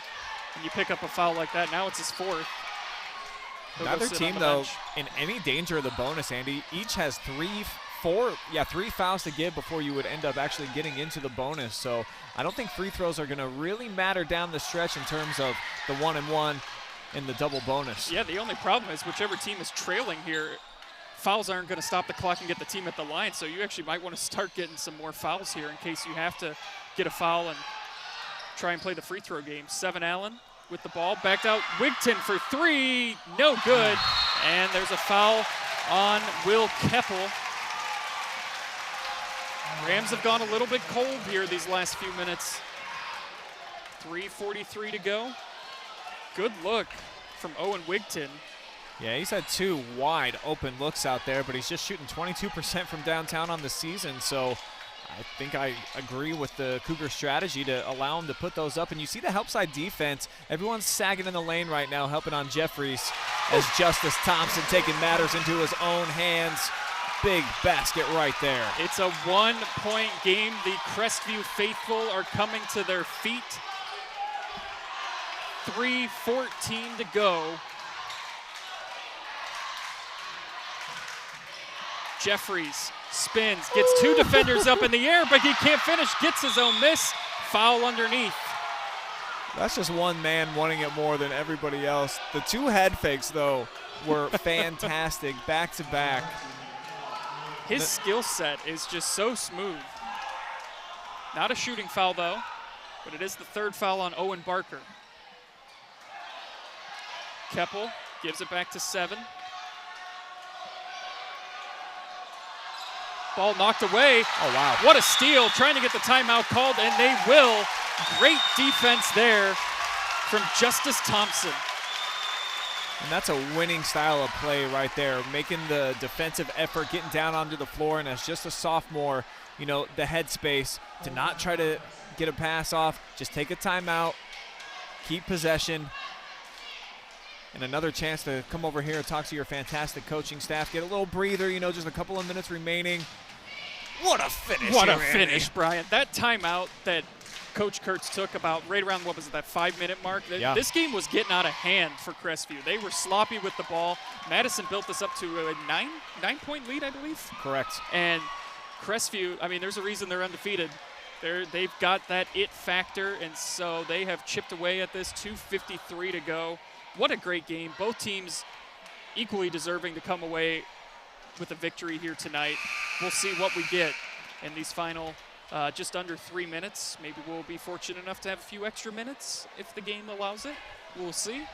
and you pick up a foul like that. Now it's his fourth. Neither team, though, in any danger of the bonus, Andy. Each has three fouls to give before you would end up actually getting into the bonus. So I don't think free throws are going to really matter down the stretch in terms of the 1-and-1 and the double bonus. Yeah, the only problem is whichever team is trailing here, fouls aren't going to stop the clock and get the team at the line, so you actually might want to start getting some more fouls here in case you have to get a foul and try and play the free throw game. Seven Allen with the ball, backed out. Wigton for three, no good. And there's a foul on Will Keppel. Rams have gone a little bit cold here these last few minutes. 3:43 to go. Good look from Owen Wigton. Yeah, he's had two wide open looks out there, but he's just shooting 22% from downtown on the season. So I think I agree with the Cougar strategy to allow him to put those up. And you see the help side defense. Everyone's sagging in the lane right now, helping on Jeffries as Justice Thompson taking matters into his own hands. Big basket right there. It's a 1-point game. The Crestview faithful are coming to their feet. 3:14 to go. Jeffries spins, gets two defenders up in the air, but he can't finish, gets his own miss. Foul underneath. That's just one man wanting it more than everybody else. The two head fakes, though, were fantastic, back to back. His skill set is just so smooth. Not a shooting foul, though, but it is the third foul on Owen Barker. Keppel gives it back to Seven. Ball knocked away. Oh, wow. What a steal. Trying to get the timeout called, and they will. Great defense there from Justice Thompson. And that's a winning style of play right there, making the defensive effort, getting down onto the floor, and as just a sophomore, you know, the headspace to not try to get a pass off, just take a timeout, keep possession, and another chance to come over here and talk to your fantastic coaching staff, get a little breather, you know, just a couple of minutes remaining. What a finish. What a finish, Brian. That timeout that Coach Kurtz took about right around, what was it, that 5-minute mark? Yeah. This game was getting out of hand for Crestview. They were sloppy with the ball. Madison built this up to a nine-point lead, I believe. Correct. And Crestview, I mean, there's a reason they're undefeated. They've got that it factor, and so they have chipped away at this. 2:53 to go. What a great game. Both teams equally deserving to come away with a victory here tonight. We'll see what we get in these final just under 3 minutes. Maybe we'll be fortunate enough to have a few extra minutes if the game allows it. We'll see.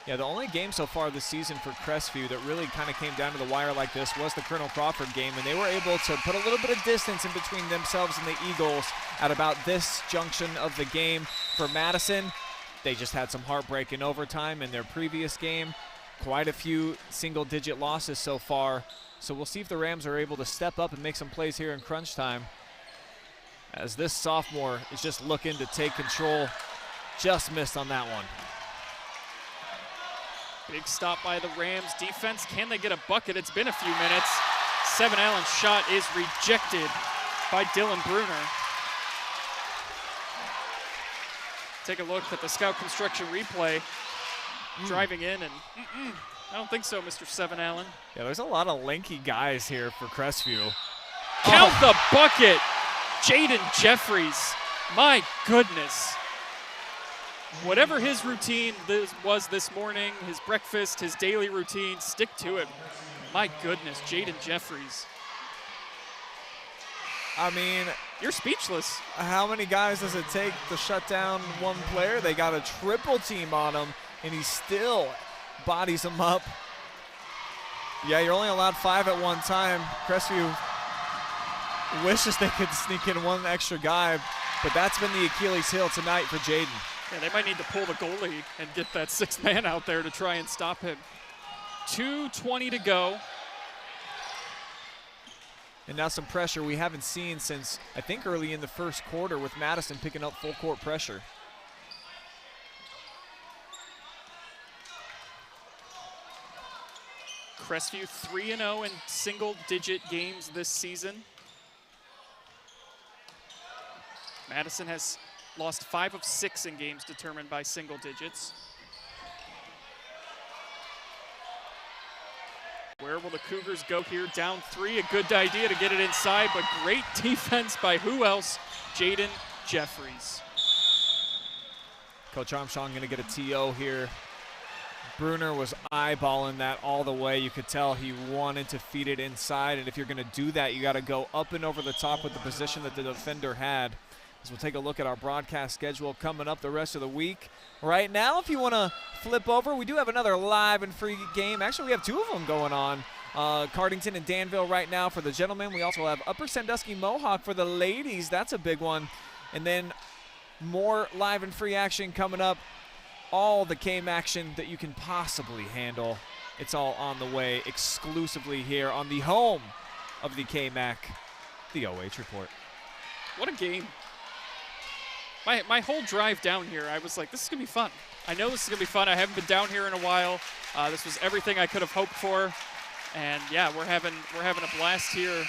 Yeah, the only game so far this season for Crestview that really kind of came down to the wire like this was the Colonel Crawford game, and they were able to put a little bit of distance in between themselves and the Eagles at about this junction of the game. For Madison, they just had some heartbreak in overtime in their previous game. Quite a few single-digit losses so far. So we'll see if the Rams are able to step up and make some plays here in crunch time, as this sophomore is just looking to take control. Just missed on that one. Big stop by the Rams defense. Can they get a bucket? It's been a few minutes. Seven Allen's shot is rejected by Dylan Bruner. Take a look at the Scout Construction replay. Driving in and I don't think so, Mr. Seven Allen. Yeah, there's a lot of lanky guys here for Crestview. Count the bucket. Jayden Jeffries. My goodness. Whatever his routine was this morning, his breakfast, his daily routine, stick to it. My goodness, Jayden Jeffries. I mean, you're speechless. How many guys does it take to shut down one player? They got a triple team on him, and he still bodies him up. Yeah, you're only allowed 5 at one time. Crestview wishes they could sneak in one extra guy, but that's been the Achilles heel tonight for Jayden. Yeah, they might need to pull the goalie and get that 6th man out there to try and stop him. 2:20 to go. And now some pressure we haven't seen since, I think, early in the first quarter with Madison picking up full court pressure. Crestview 3-0 in single-digit games this season. Madison has lost 5 of 6 in games determined by single digits. Where will the Cougars go here? Down 3, a good idea to get it inside, but great defense by who else? Jayden Jeffries. Coach Armstrong going to get a TO here. Bruner was eyeballing that all the way. You could tell he wanted to feed it inside, and if you're going to do that, you got to go up and over the top with the position that the defender had. As we'll take a look at our broadcast schedule coming up the rest of the week. Right now, if you want to flip over, we do have another live and free game. Actually, we have 2 of them going on. Cardington and Danville right now for the gentlemen. We also have Upper Sandusky Mohawk for the ladies. That's a big one. And then more live and free action coming up. All the game action that you can possibly handle. It's all on the way exclusively here on the home of the KMAC, the OH Report. What a game. My whole drive down here, I was like, this is going to be fun. I know this is going to be fun. I haven't been down here in a while. This was everything I could have hoped for. And, yeah, we're having a blast here.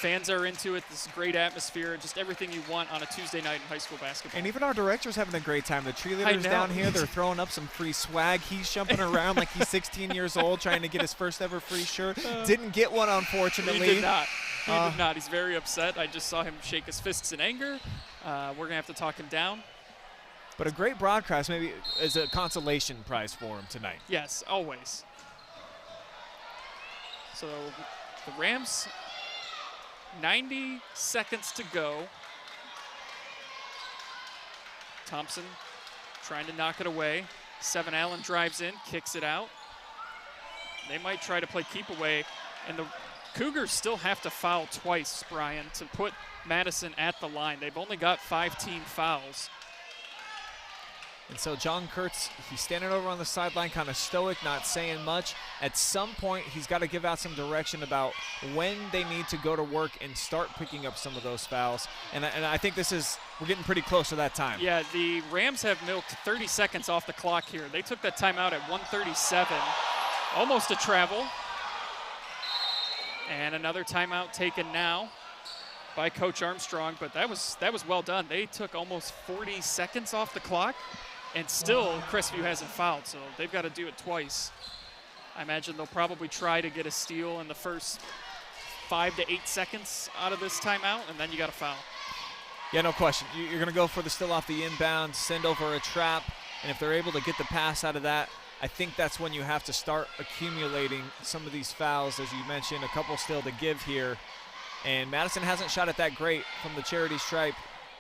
Fans are into it. This is great atmosphere. Just everything you want on a Tuesday night in high school basketball. And even our director's having a great time. The cheerleaders down here, they're throwing up some free swag. He's jumping around like he's 16 years old trying to get his first ever free shirt. Didn't get one, unfortunately. He did not. He did not. He's very upset. I just saw him shake his fists in anger. We're going to have to talk him down. But a great broadcast maybe is a consolation prize for him tonight. Yes, always. So the Rams, 90 seconds to go. Thompson trying to knock it away. Seven Allen drives in, kicks it out. They might try to play keep away. And the Cougars still have to foul twice, Brian, to put Madison at the line. They've only got 5 team fouls. And so John Kurtz, he's standing over on the sideline, kind of stoic, not saying much. At some point, he's got to give out some direction about when they need to go to work and start picking up some of those fouls. And I think we're getting pretty close to that time. Yeah, the Rams have milked 30 seconds off the clock here. They took that timeout at 1:37, almost a travel. And another timeout taken now by Coach Armstrong, but that was well done. They took almost 40 seconds off the clock, and still Crestview hasn't fouled, so they've got to do it twice. I imagine they'll probably try to get a steal in the first 5 to 8 seconds out of this timeout, and then you got to foul. Yeah, no question. You're going to go for the still off the inbound, send over a trap, and if they're able to get the pass out of that, I think that's when you have to start accumulating some of these fouls, as you mentioned, a couple still to give here. And Madison hasn't shot it that great from the charity stripe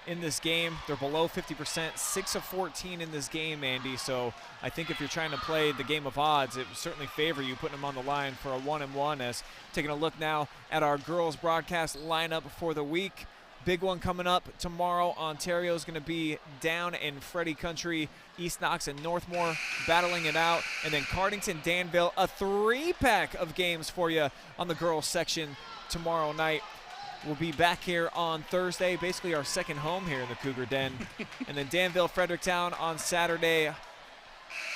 in this game. They're below 50%, 6 of 14 in this game, Andy. So I think if you're trying to play the game of odds, it would certainly favor you putting them on the line for a 1-and-1. As taking a look now at our girls broadcast lineup for the week. Big one coming up tomorrow. Ontario is going to be down in Freddie Country. East Knox and Northmore battling it out. And then Cardington, Danville, a 3-pack of games for you on the girls section tomorrow night. We'll be back here on Thursday, basically our second home here in the Cougar Den. And then Danville, Fredericktown on Saturday.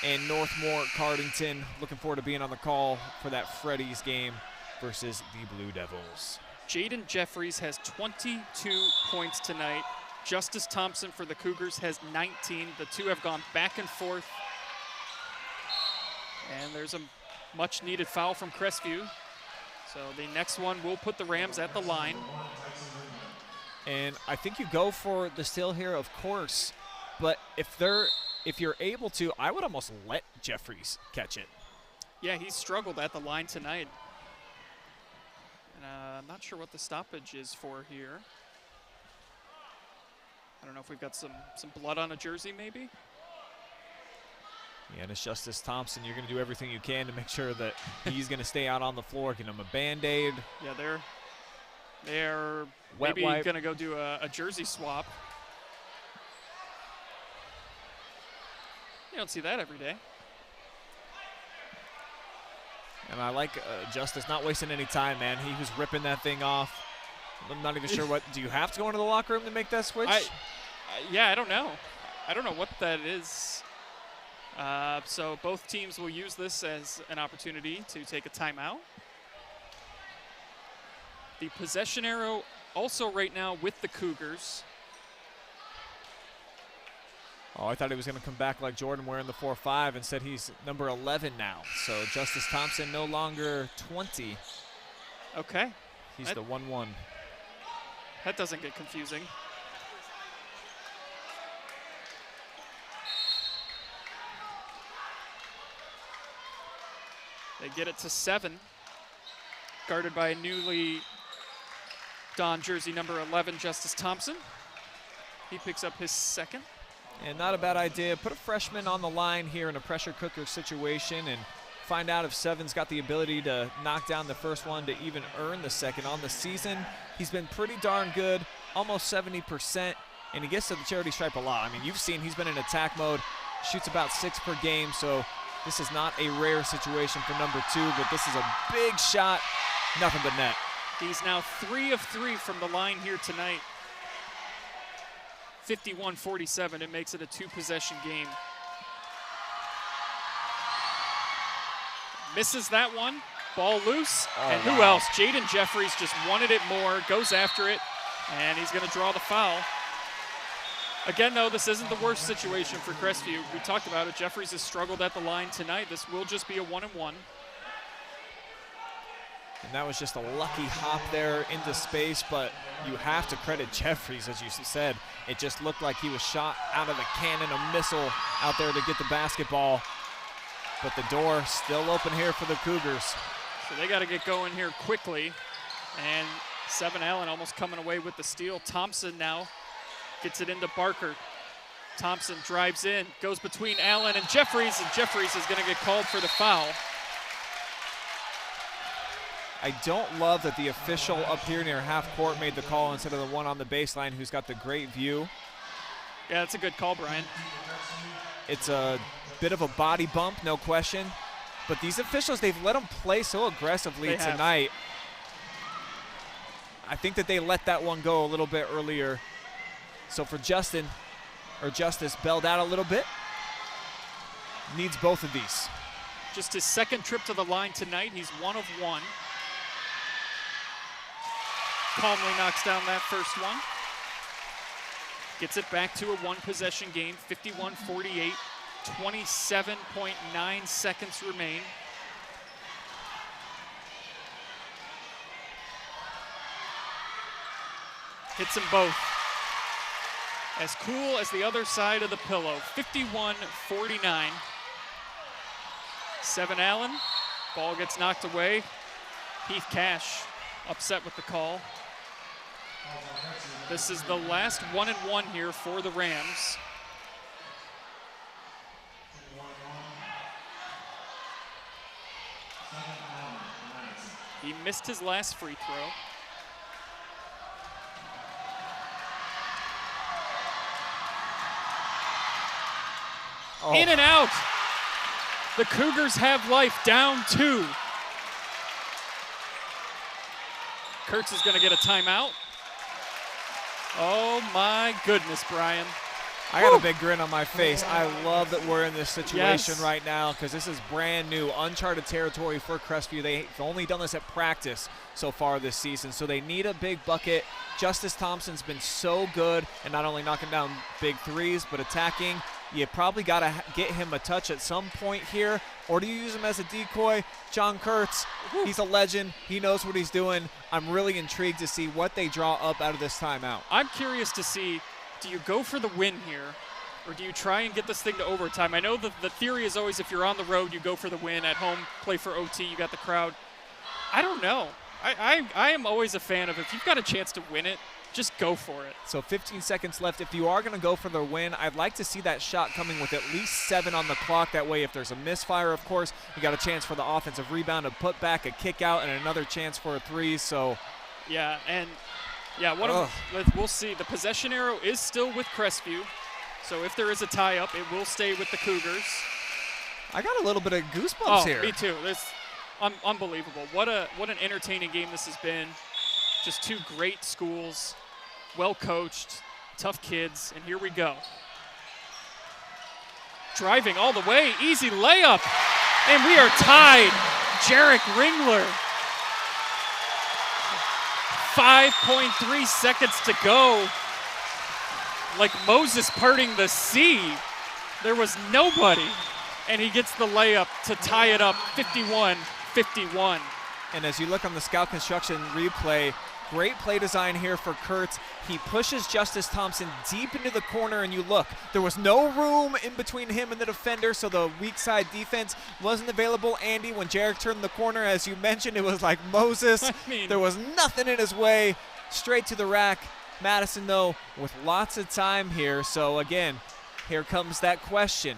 And Northmore, Cardington. Looking forward to being on the call for that Freddy's game versus the Blue Devils. Jayden Jeffries has 22 points tonight. Justice Thompson for the Cougars has 19. The two have gone back and forth. And there's a Much needed foul from Crestview. So the next one will put the Rams at the line. And I think you go for the steal here, of course. But if you're able to, I would almost let Jeffries catch it. Yeah, he's struggled at the line tonight. And I'm not sure what the stoppage is for here. I don't know if we've got some blood on a jersey, maybe. Yeah, and it's Justice Thompson. You're going to do everything you can to make sure that he's going to stay out on the floor, get him a Band-Aid. Yeah, they're Wet maybe wipe. going to go do a jersey swap. You don't see that every day. And I like Justice not wasting any time, man. He was ripping that thing off. I'm not even sure what. Do you have to go into the locker room to make that switch? Yeah, I don't know. I don't know what that is. So both teams will use this as an opportunity to take a timeout. The possession arrow also right now with the Cougars. Oh, I thought he was going to come back like Jordan wearing the 4-5. Instead, he's number 11 now. So Justice Thompson no longer 20. Okay. He's the 1-1. That doesn't get confusing. They get it to 7. Guarded by a newly donned jersey number 11, Justice Thompson. He picks up his second. And not a bad idea. Put a freshman on the line here in a pressure cooker situation and find out if Seven's got the ability to knock down the first one to even earn the second on the season. He's been pretty darn good, almost 70%, and he gets to the charity stripe a lot. I mean, you've seen he's been in attack mode, shoots about 6 per game, so this is not a rare situation for number 2, but this is a big shot, nothing but net. He's now 3 of 3 from the line here tonight. 51-47, it makes it a 2-possession game. Misses that one, ball loose, and who else? Jayden Jeffries just wanted it more, goes after it, and he's gonna draw the foul. Again, though, this isn't the worst situation for Crestview. We talked about it, Jeffries has struggled at the line tonight. This will just be a 1-and-1. And that was just a lucky hop there into space, but you have to credit Jeffries, as you said. It just looked like he was shot out of a cannon, a missile out there to get the basketball. But the door still open here for the Cougars. So they got to get going here quickly. And 7 Allen almost coming away with the steal. Thompson now gets it into Barker. Thompson drives in, goes between Allen and Jeffries is going to get called for the foul. I don't love that the official up here near half court made the call instead of the one on the baseline who's got the great view. Yeah, that's a good call, Brian. It's a bit of a body bump, no question. But these officials, they've let them play so aggressively tonight. I think that they let that one go a little bit earlier. So for Justice bailed out a little bit. Needs both of these. Just his second trip to the line tonight. He's 1 of 1. Calmly knocks down that first one. Gets it back to a 1-possession game, 51-48, 27.9 seconds remain. Hits them both. As cool as the other side of the pillow, 51-49. 7 Allen, ball gets knocked away. Heath Cash upset with the call. This is the last 1-and-1 here for the Rams. He missed his last free throw. In and out. The Cougars have life, down 2. Kurtz is going to get a timeout. Oh my goodness, Brian. I got a big grin on my face. I love that we're in this situation right now because this is brand new, uncharted territory for Crestview. They've only done this at practice so far this season, so they need a big bucket. Justice Thompson's been so good and not only knocking down big threes, but attacking. You probably got to get him a touch at some point here, or do you use him as a decoy? John Kurtz, he's a legend. He knows what he's doing. I'm really intrigued to see what they draw up out of this timeout. I'm curious to see, do you go for the win here, or do you try and get this thing to overtime? I know the theory is always if you're on the road, you go for the win. At home, play for OT, you got the crowd. I don't know. I am always a fan of if you've got a chance to win it, just go for it. So 15 seconds left. If you are going to go for the win, I'd like to see that shot coming with at least 7 on the clock. That way, if there's a misfire, of course, you got a chance for the offensive rebound, a put back, a kick out, and another chance for a 3. So, yeah, we'll see. The possession arrow is still with Crestview. So if there is a tie-up, it will stay with the Cougars. I got a little bit of goosebumps here. Me too. It's unbelievable. What an entertaining game this has been. Just 2 great schools, well-coached, tough kids, and here we go. Driving all the way, easy layup, and we are tied. Jarek Ringler. 5.3 seconds to go. Like Moses parting the sea. There was nobody, and he gets the layup to tie it up 51-51. And as you look on the Scout Construction replay, great play design here for Kurtz. He pushes Justice Thompson deep into the corner, and you look, there was no room in between him and the defender, so the weak side defense wasn't available. Andy, when Jarek turned the corner, as you mentioned, it was like Moses. There was nothing in his way, straight to the rack. Madison, though, with lots of time here. So, again, here comes that question.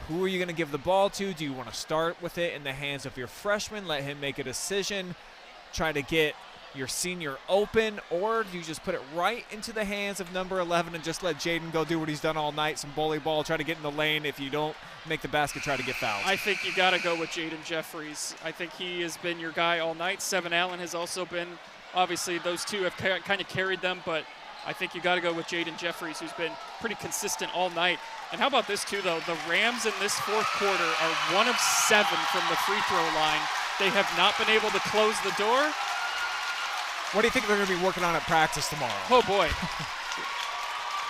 Who are you going to give the ball to? Do you want to start with it in the hands of your freshman, let him make a decision, try to get your senior open, or do you just put it right into the hands of number 11 and just let Jayden go do what he's done all night, some bully ball, try to get in the lane. If you don't make the basket, try to get fouled? I think you got to go with Jayden Jeffries. I think he has been your guy all night. Seven Allen has also been, obviously those two have kind of carried them, but I think you got to go with Jayden Jeffries, who's been pretty consistent all night. And how about this too, though? The Rams in this fourth quarter are 1 of 7 from the free throw line. They have not been able to close the door. What do you think they're going to be working on at practice tomorrow? Oh, boy.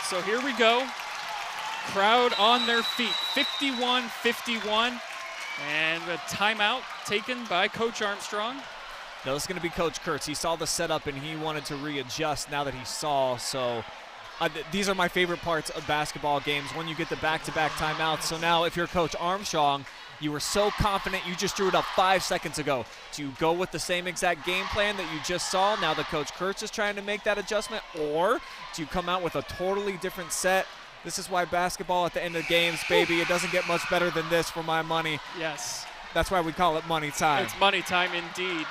So here we go. Crowd on their feet, 51-51. And a timeout taken by Coach Armstrong. No, this is going to be Coach Kurtz. He saw the setup and he wanted to readjust now that he saw. So these are my favorite parts of basketball games, when you get the back-to-back timeouts. So now if you're Coach Armstrong, you were so confident you just drew it up 5 seconds ago. Do you go with the same exact game plan that you just saw now that Coach Kurtz is trying to make that adjustment? Or do you come out with a totally different set? This is why basketball at the end of games, baby, it doesn't get much better than this for my money. Yes. That's why we call it money time. It's money time indeed.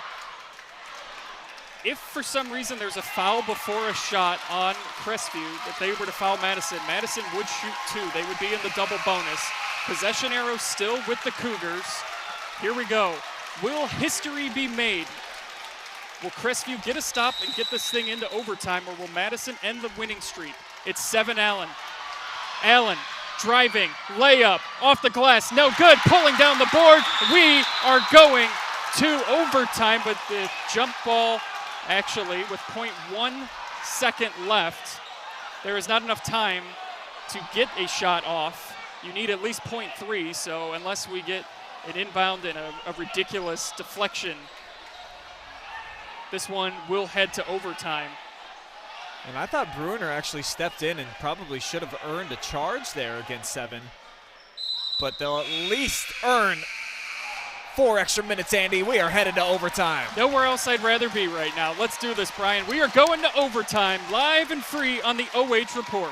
If for some reason there's a foul before a shot on Crestview, if they were to foul Madison, Madison would shoot 2. They would be in the double bonus. Possession arrow still with the Cougars. Here we go. Will history be made? Will Crestview get a stop and get this thing into overtime, or will Madison end the winning streak? It's 7 Allen. Allen driving, layup, off the glass, no good, pulling down the board. We are going to overtime, but the jump ball, actually, with 0.1 second left, there is not enough time to get a shot off. You need at least 0.3, so unless we get an inbound and a ridiculous deflection, this one will head to overtime. And I thought Bruner actually stepped in and probably should have earned a charge there against 7. But they'll at least earn 4 extra minutes, Andy. We are headed to overtime. Nowhere else I'd rather be right now. Let's do this, Brian. We are going to overtime, live and free on the OH Report.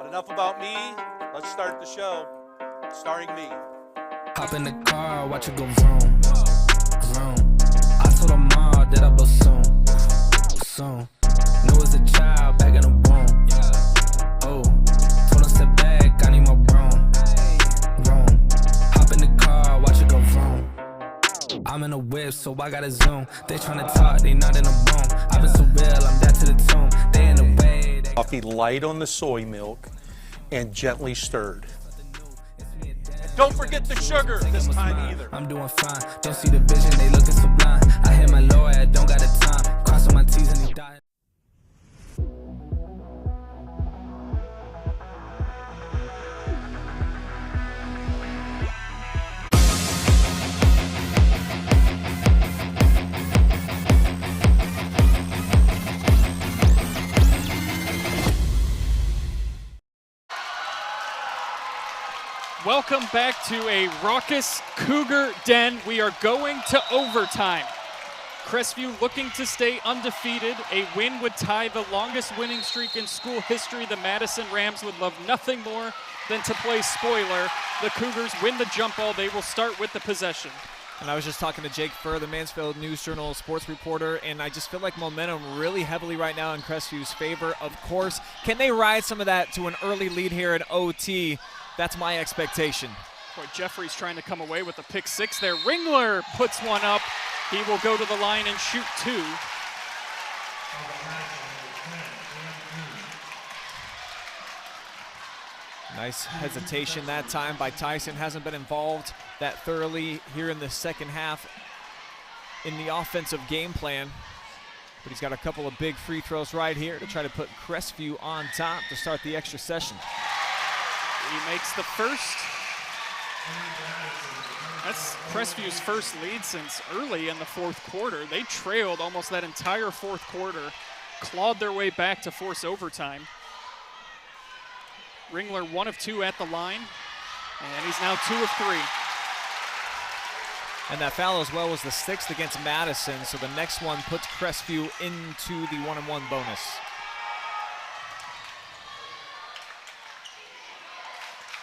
Enough about me. Let's start the show. Starring me. Hop in the car, watch it go vroom, vroom. I told her mom that I blow soon, soon. Knew as a child, back in the womb. Oh, told her step back, I need my broom, vroom. Hop in the car, watch it go vroom. I'm in a whip, so I gotta zoom. They tryna talk, they not in a room. I've been so real, I'm dead to the tomb. They in the way. Coffee light on the soy milk and gently stirred. Don't forget the sugar this time either. I'm doing fine. Don't see the vision, they looking so blind. I hit my low, I don't got the time. Crossing my T's and he died. Welcome back to a raucous Cougar den. We are going to overtime. Crestview looking to stay undefeated. A win would tie the longest winning streak in school history. The Madison Rams would love nothing more than to play spoiler. The Cougars win the jump ball. They will start with the possession. And I was just talking to Jake Furr, the Mansfield News-Journal sports reporter, and I just feel like momentum really heavily right now in Crestview's favor. Of course, can they ride some of that to an early lead here in OT? That's my expectation. Boy, Jeffries trying to come away with a pick six there. Ringler puts one up. He will go to the line and shoot two. Nice hesitation that time by Tyson. Hasn't been involved that thoroughly here in the second half in the offensive game plan. But he's got a couple of big free throws right here to try to put Crestview on top to start the extra session. He makes the first. That's Crestview's first lead since early in the fourth quarter. They trailed almost that entire fourth quarter, clawed their way back to force overtime. Ringler 1 of 2 at the line, and he's now 2 of 3. And that foul as well was the 6th against Madison, so the next one puts Crestview into the 1-on-1 bonus.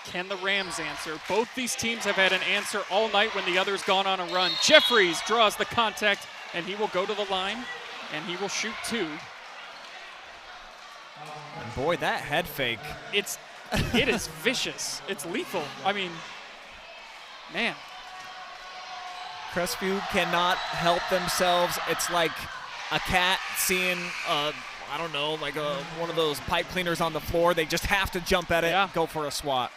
Can the Rams answer? Both these teams have had an answer all night when the other's gone on a run. Jeffries draws the contact, and he will go to the line, and he will shoot 2. And boy, that head fake. It is vicious. It's lethal. I mean, man. Crestview cannot help themselves. It's like a cat seeing I don't know, like one of those pipe cleaners on the floor. They just have to jump at it, yeah. Go for a swat.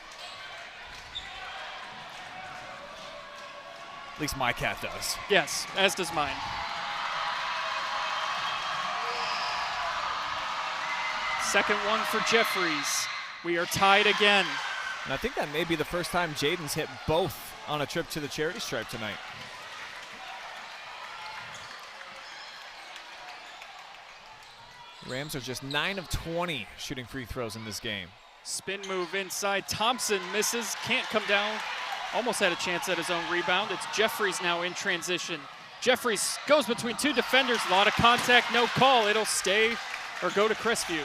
At least my cat does. Yes, as does mine. Second one for Jeffries. We are tied again. And I think that may be the first time Jayden's hit both on a trip to the charity stripe tonight. Rams are just 9 of 20 shooting free throws in this game. Spin move inside. Thompson misses, can't come down. Almost had a chance at his own rebound. It's Jeffries now in transition. Jeffries goes between 2 defenders. A lot of contact, no call. It'll stay or go to Crestview.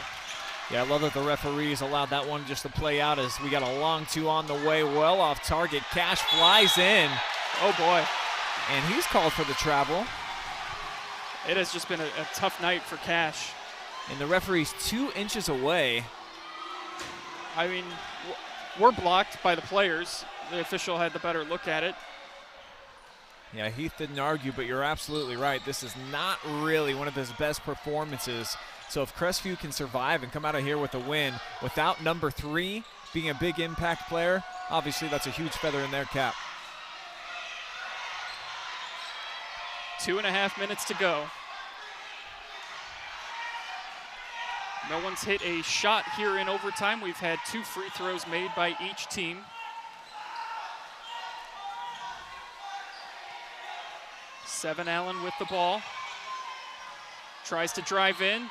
Yeah, I love that the referees allowed that one just to play out as we got a long 2 on the way. Well off target. Cash flies in. Oh, boy. And he's called for the travel. It has just been a tough night for Cash. And the referee's 2 inches away. I mean, we're blocked by the players. The official had the better look at it. Yeah, Heath didn't argue, but you're absolutely right. This is not really one of his best performances. So if Crestview can survive and come out of here with a win without number 3 being a big impact player, obviously that's a huge feather in their cap. 2.5 minutes to go. No one's hit a shot here in overtime. We've had 2 free throws made by each team. Seven Allen with the ball. Tries to drive in.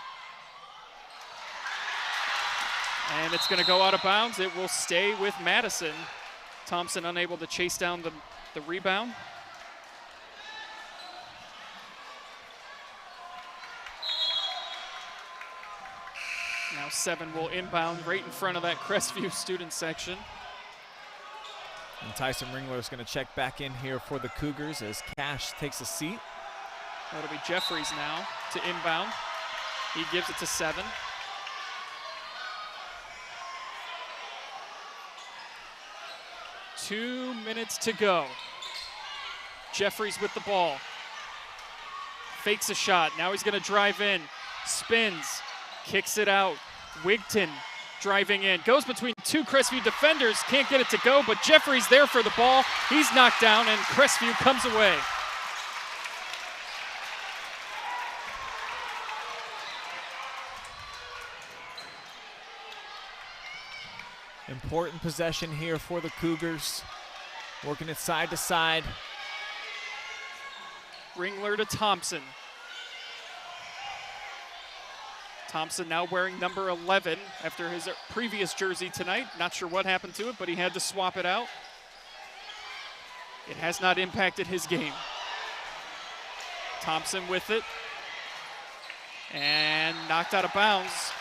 And it's going to go out of bounds. It will stay with Madison. Thompson unable to chase down the rebound. Now 7 will inbound right in front of that Crestview student section. And Tyson Ringler is going to check back in here for the Cougars as Cash takes a seat. That'll be Jeffries now to inbound. He gives it to 7. Two minutes to go. Jeffries with the ball. Fakes a shot. Now he's going to drive in. Spins. Kicks it out. Wigton driving in, goes between two Crestview defenders, can't get it to go, but Jeffries there for the ball. He's knocked down, and Crestview comes away. Important possession here for the Cougars. Working it side to side. Ringler to Thompson. Thompson now wearing number 11 after his previous jersey tonight. Not sure what happened to it, but he had to swap it out. It has not impacted his game. Thompson with it. And knocked out of bounds.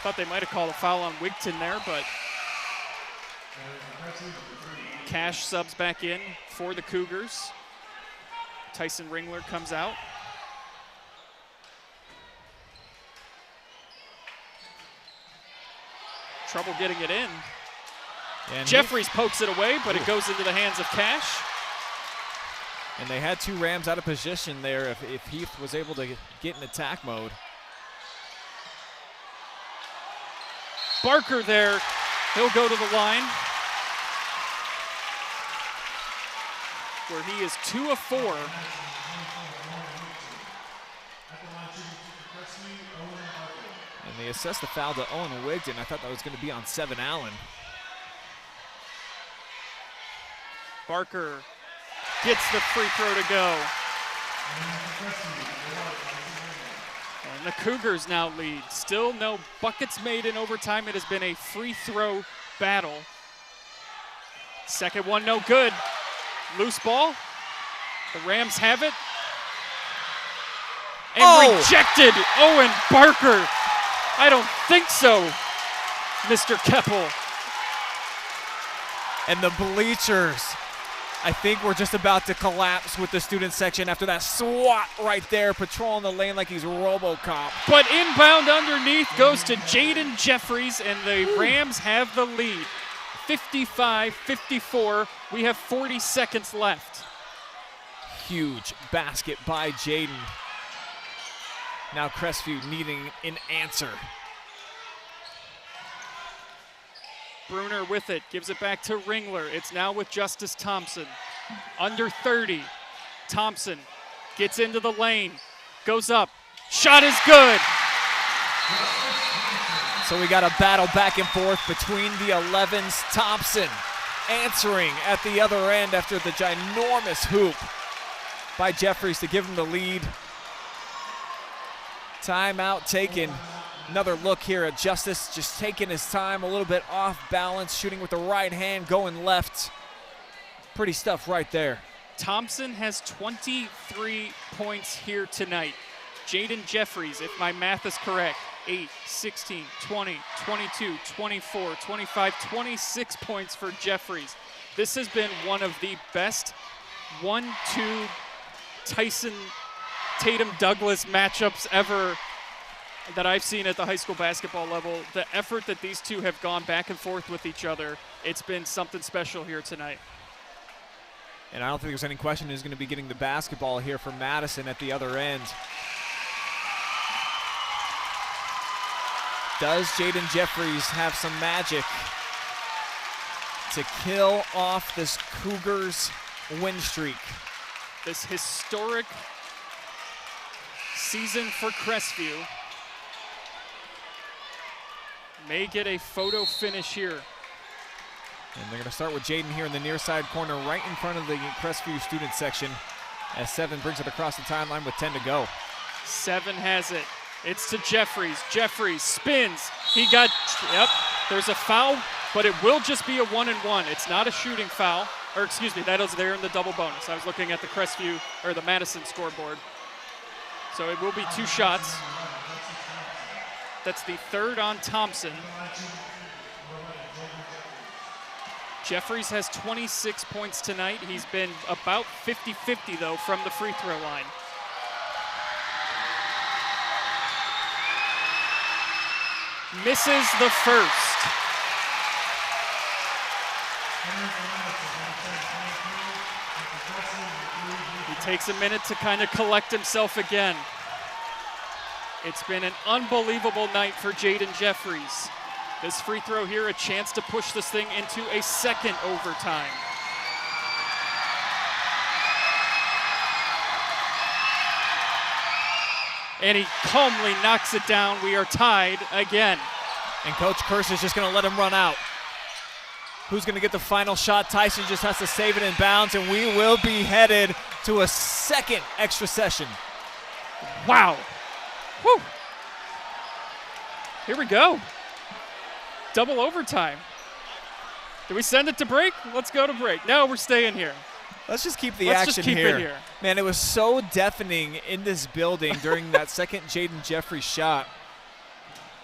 Thought they might have called a foul on Wigton there, but Cash subs back in for the Cougars. Tyson Ringler comes out. Trouble getting it in. And Jeffries pokes it away, but it goes into the hands of Cash. And they had two Rams out of position there if Heath was able to get in attack mode. Barker there, he'll go to the line, where he is 2 of 4. And they assess the foul to Owen Wigton. I thought that was going to be on 7 Allen. Barker gets the free throw to go. And the Cougars now lead. Still no buckets made in overtime. It has been a free throw battle. Second one, no good. Loose ball. The Rams have it. And rejected. Owen Barker. I don't think so, Mr. Keppel. And the bleachers, I think we're just about to collapse with the student section after that swat right there, patrolling the lane like he's RoboCop. But inbound underneath goes to Jayden Jeffries, and the Rams have the lead. 55-54. We have 40 seconds left. Huge basket by Jayden. Now Crestview needing an answer. Bruner with it, gives it back to Ringler. It's now with Justice Thompson. Under 30. Thompson gets into the lane, goes up. Shot is good. So we got a battle back and forth between the 11s. Thompson answering at the other end after the ginormous hoop by Jeffries to give him the lead. Timeout taken. Another look here at Justice, just taking his time, a little bit off balance, shooting with the right hand, going left. Pretty stuff right there. Thompson has 23 points here tonight. Jayden Jeffries, if my math is correct, 8, 16, 20, 22, 24, 25, 26 points for Jeffries. This has been one of the best 1-2 Tyson Tatum Douglas matchups ever that I've seen at the high school basketball level. The effort that these two have gone back and forth with each other, it's been something special here tonight. And I don't think there's any question who's going to be getting the basketball here for Madison at the other end. Does Jayden Jeffries have some magic to kill off this Cougars win streak? This historic season for Crestview may get a photo finish here. And they're going to start with Jayden here in the near side corner, right in front of the Crestview student section, as 7 brings it across the timeline with 10 to go. 7 has it. It's to Jeffries. Jeffries spins. He got, yep, there's a foul, but it will just be a 1-and-1. It's not a shooting foul, or excuse me, that is there in the double bonus. I was looking at the Crestview, or the Madison scoreboard. So it will be 2 shots. That's the 3rd on Thompson. Jeffries has 26 points tonight. He's been about 50-50 though from the free throw line. Misses the first. He takes a minute to kind of collect himself again. It's been an unbelievable night for Jayden Jeffries. This free throw here, a chance to push this thing into a second overtime. And he calmly knocks it down. We are tied again. And Coach Kurtz is just going to let him run out. Who's going to get the final shot? Tyson just has to save it in bounds, and we will be headed to a second extra session. Wow. Whew. Here we go. Double overtime. Do we send it to break? Let's go to break. No, we're staying here. Let's just keep the Let's action just keep here. it here. Man, it was so deafening in this building during that second Jayden Jeffries shot.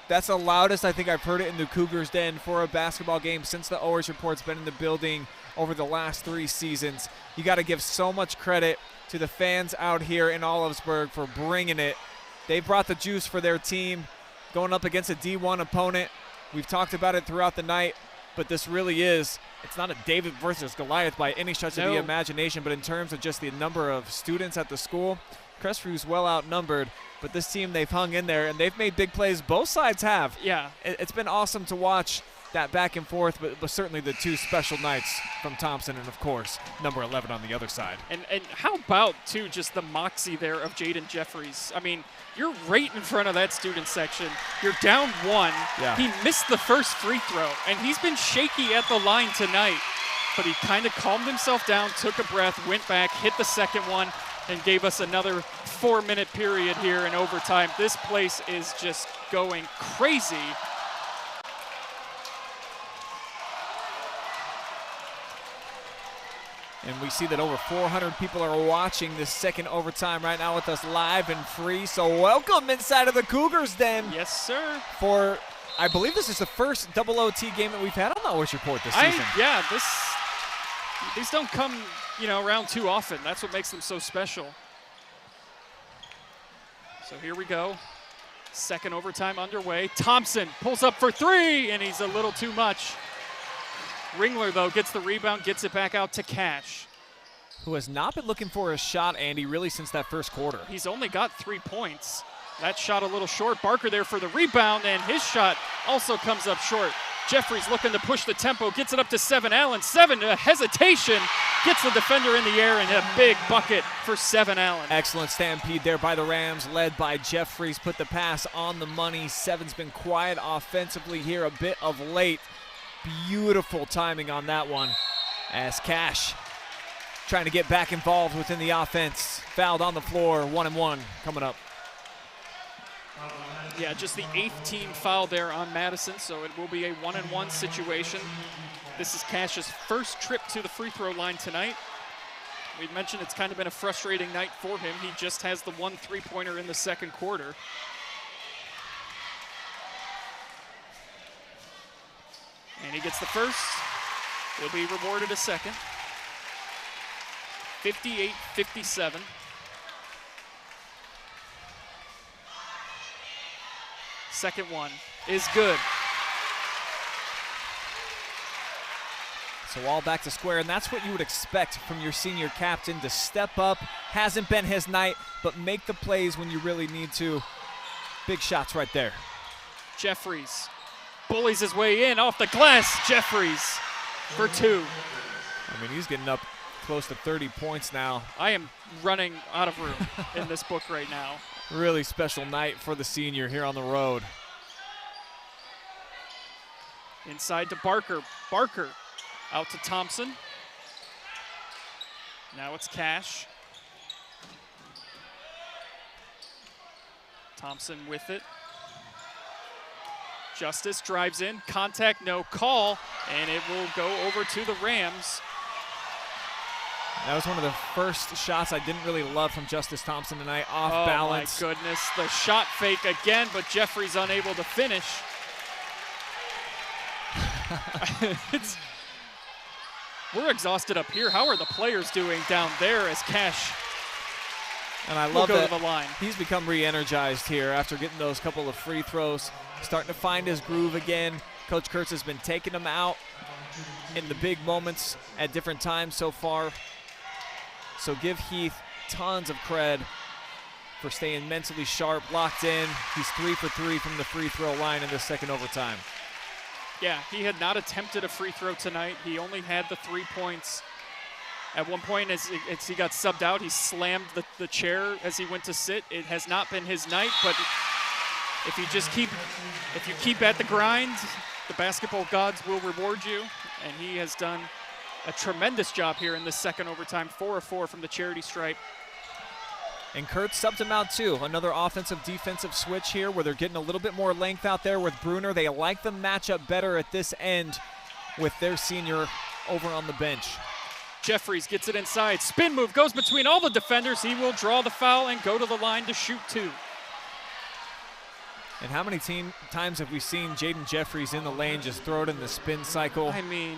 That's the loudest I think I've heard it in the Cougars den for a basketball game since the Owers Report's been in the building over the last 3 seasons. You got to give so much credit to the fans out here in Olivesburg for bringing it. They brought the juice for their team going up against a D1 opponent. We've talked about it throughout the night, but this really is, it's not a David versus Goliath by any stretch of the imagination, but in terms of just the number of students at the school, Crestview's well outnumbered. But this team, they've hung in there, and they've made big plays. Both sides have. Yeah. It's been awesome to watch that back and forth, but certainly the 2 special nights from Thompson and, of course, number 11 on the other side. And how about, too, just the moxie there of Jayden Jeffries? I mean, you're right in front of that student section. You're down 1. Yeah. He missed the first free throw, and he's been shaky at the line tonight. But he kind of calmed himself down, took a breath, went back, hit the second one, and gave us another 4-minute period here in overtime. This place is just going crazy. And we see that over 400 people are watching this second overtime right now with us live and free. So welcome inside of the Cougars den. Yes, sir. For, I believe this is the first double OT game that we've had on the Owers Report this season. Yeah, these don't come, around too often. That's what makes them so special. So here we go. Second overtime underway. Thompson pulls up for 3, and he's a little too much. Ringler, though, gets the rebound, gets it back out to Cash. Who has not been looking for a shot, Andy, really since that first quarter. He's only got 3 points. That shot a little short. Barker there for the rebound, and his shot also comes up short. Jeffries looking to push the tempo, gets it up to 7 Allen. 7, a hesitation, gets the defender in the air, and a big bucket for 7 Allen. Excellent stampede there by the Rams, led by Jeffries. Put the pass on the money. 7's been quiet offensively here a bit of late. Beautiful timing on that one as Cash trying to get back involved within the offense. Fouled on the floor, 1-and-1 coming up. Yeah, just the 8th team foul there on Madison, so it will be a 1-and-1 situation. This is Cash's first trip to the free throw line tonight. We mentioned it's kind of been a frustrating night for him. He just has the 1 3-pointer in the second quarter. And he gets the first. He'll be rewarded a second. 58-57. Second one is good. So all back to square, and that's what you would expect from your senior captain, to step up. Hasn't been his night, but make the plays when you really need to. Big shots right there. Jeffries bullies his way in off the glass. Jeffries for 2. I mean, he's getting up close to 30 points now. I am running out of room in this book right now. Really special night for the senior here on the road. Inside to Barker. Barker out to Thompson. Now it's Cash. Thompson with it. Justice drives in. Contact, no call. And it will go over to the Rams. That was one of the first shots I didn't really love from Justice Thompson tonight. Off balance. Oh, my goodness. The shot fake again, but Jeffries unable to finish. We're exhausted up here. How are the players doing down there as Cash And I love that to the line. He's become re-energized here after getting those couple of free throws. Starting to find his groove again. Coach Kurtz has been taking him out in the big moments at different times so far. So give Heath tons of cred for staying mentally sharp, locked in. He's 3 for 3 from the free throw line in the second overtime. Yeah, he had not attempted a free throw tonight. He only had the 3 points. At one point, as he got subbed out, he slammed the chair as he went to sit. It has not been his night, but if you keep at the grind, the basketball gods will reward you. And he has done a tremendous job here in this second overtime. 4 of 4 from the charity stripe. And Kurt subbed him out too. Another offensive-defensive switch here where they're getting a little bit more length out there with Bruner. They like the matchup better at this end with their senior over on the bench. Jeffries gets it inside. Spin move goes between all the defenders. He will draw the foul and go to the line to shoot 2. And how many times have we seen Jayden Jeffries in the lane just throw it in the spin cycle? I mean,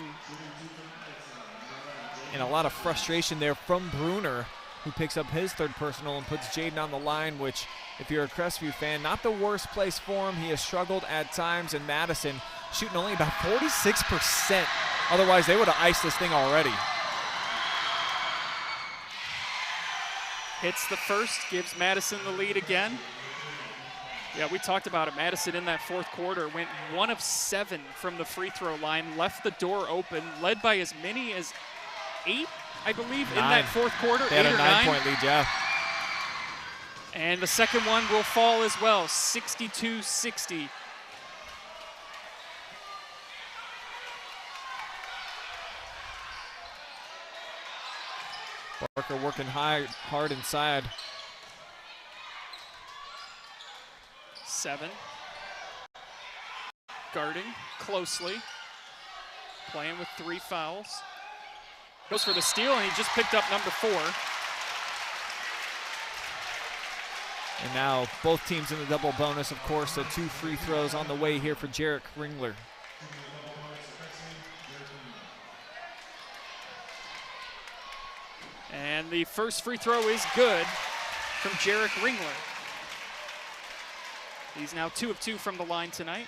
and a lot of frustration there from Bruner, who picks up his third personal and puts Jayden on the line, which, if you're a Crestview fan, not the worst place for him. He has struggled at times, and Madison shooting only about 46%. Otherwise, they would have iced this thing already. Hits the first, gives Madison the lead again. Yeah, we talked about it. Madison in that fourth quarter went 1 of 7 from the free throw line, left the door open, led by as many as 8, I believe, 9. In that fourth quarter. They had 8 a or 9-point lead, yeah. And the second one will fall as well, 62-60. Barker working hard inside. 7. Guarding closely. Playing with 3 fouls. Goes for the steal, and he just picked up number 4. And now both teams in the double bonus, of course, so 2 free throws on the way here for Jarek Ringler. And the first free throw is good from Jarek Ringler. He's now 2 of 2 from the line tonight.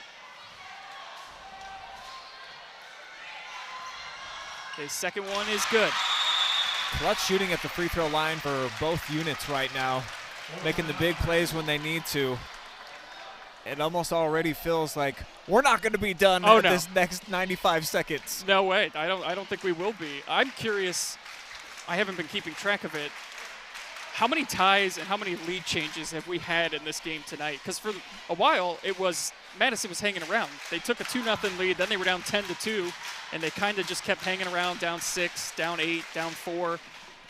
His second one is good. Clutch shooting at the free throw line for both units right now, making the big plays when they need to. It almost already feels like we're not going to be done this next 95 seconds. No way. I don't think we will be. I'm curious. I haven't been keeping track of it. How many ties and how many lead changes have we had in this game tonight? Because for a while, Madison was hanging around. They took a 2-0 lead, then they were down 10-2, and they kind of just kept hanging around, down 6, down 8, down 4.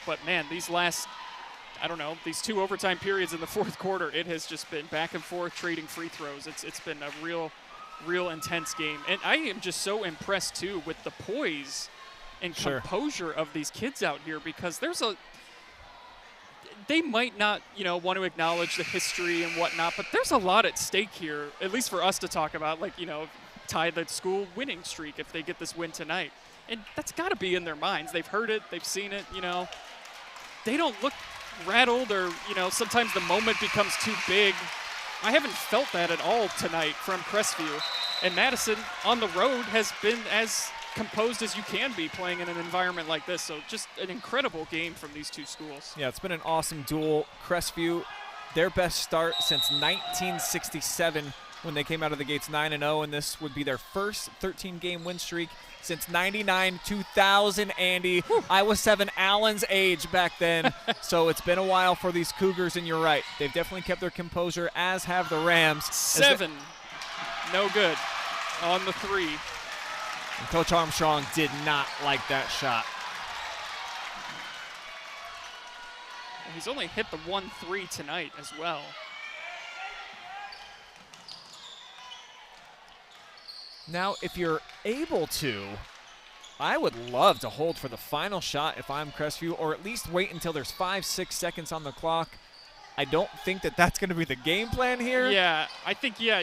But man, these 2 overtime periods in the fourth quarter, it has just been back and forth trading free throws. It's been a real intense game. And I am just so impressed too with the poise and composure of these kids out here, because they might not, want to acknowledge the history and whatnot, but there's a lot at stake here, at least for us to talk about, tie the school winning streak if they get this win tonight. And that's got to be in their minds. They've heard it, they've seen it, They don't look rattled or, sometimes the moment becomes too big. I haven't felt that at all tonight from Crestview. And Madison on the road has been as composed as you can be playing in an environment like this. So just an incredible game from these two schools. Yeah, it's been an awesome duel. Crestview, their best start since 1967 when they came out of the gates 9-0, and this would be their first 13-game win streak since 99-2000, Andy. I was 7 Allen's age back then, so it's been a while for these Cougars, and you're right. They've definitely kept their composure, as have the Rams. 7, no good on the 3. And Coach Armstrong did not like that shot. He's only hit the 1-3 tonight as well. Now, if you're able to, I would love to hold for the final shot if I'm Crestview, or at least wait until there's 5-6 seconds on the clock. I don't think that that's going to be the game plan here. Yeah, I think, you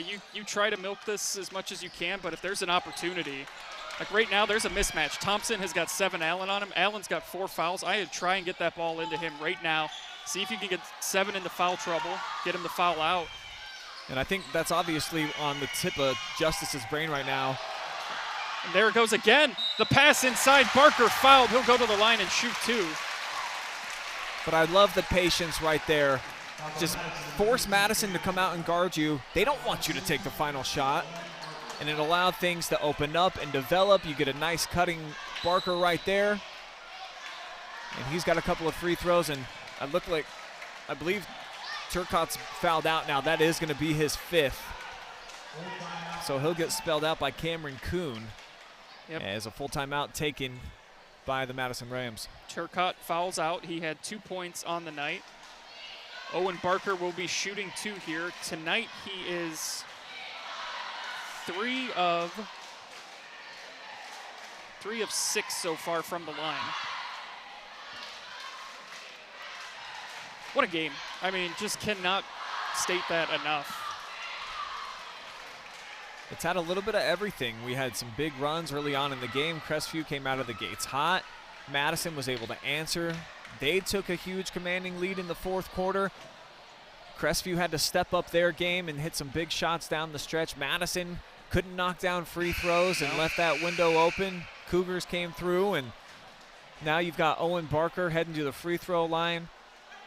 try to milk this as much as you can, but if there's an opportunity, like right now there's a mismatch. Thompson has got 7 Allen on him. Allen's got 4 fouls. I would try and get that ball into him right now. See if you can get 7 into foul trouble, get him to foul out. And I think that's obviously on the tip of Justice's brain right now. And there it goes again. The pass inside. Barker fouled. He'll go to the line and shoot 2. But I love the patience right there. Just force Madison to come out and guard you. They don't want you to take the final shot. and it allowed things to open up and develop. You get a nice cutting Barker right there. And he's got a couple of free throws, and I believe Turcotte's fouled out now. That is going to be his 5th. So he'll get spelled out by Cameron Kuhn as a full timeout taken by the Madison Rams. Turcotte fouls out. He had 2 points on the night. Owen Barker will be shooting 2 here. Tonight he is 3 of 6 so far from the line. What a game. I mean, just cannot state that enough. It's had a little bit of everything. We had some big runs early on in the game. Crestview came out of the gates hot. Madison was able to answer. They took a huge commanding lead in the 4th quarter. Crestview had to step up their game and hit some big shots down the stretch. Madison couldn't knock down free throws and left that window open. Cougars came through, and now you've got Owen Barker heading to the free throw line.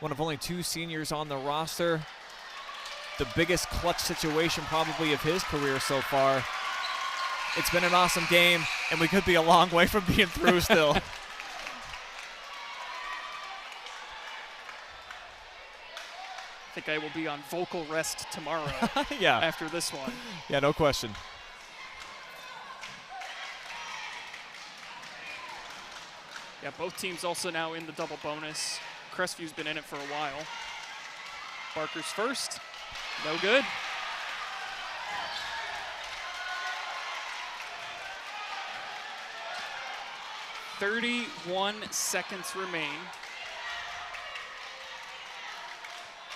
One of only 2 seniors on the roster. The biggest clutch situation probably of his career so far. It's been an awesome game, and we could be a long way from being through still. I think I will be on vocal rest tomorrow after this one. Yeah, no question. Yeah, both teams also now in the double bonus. Crestview's been in it for a while. Barker's first. No good. .31 seconds remain.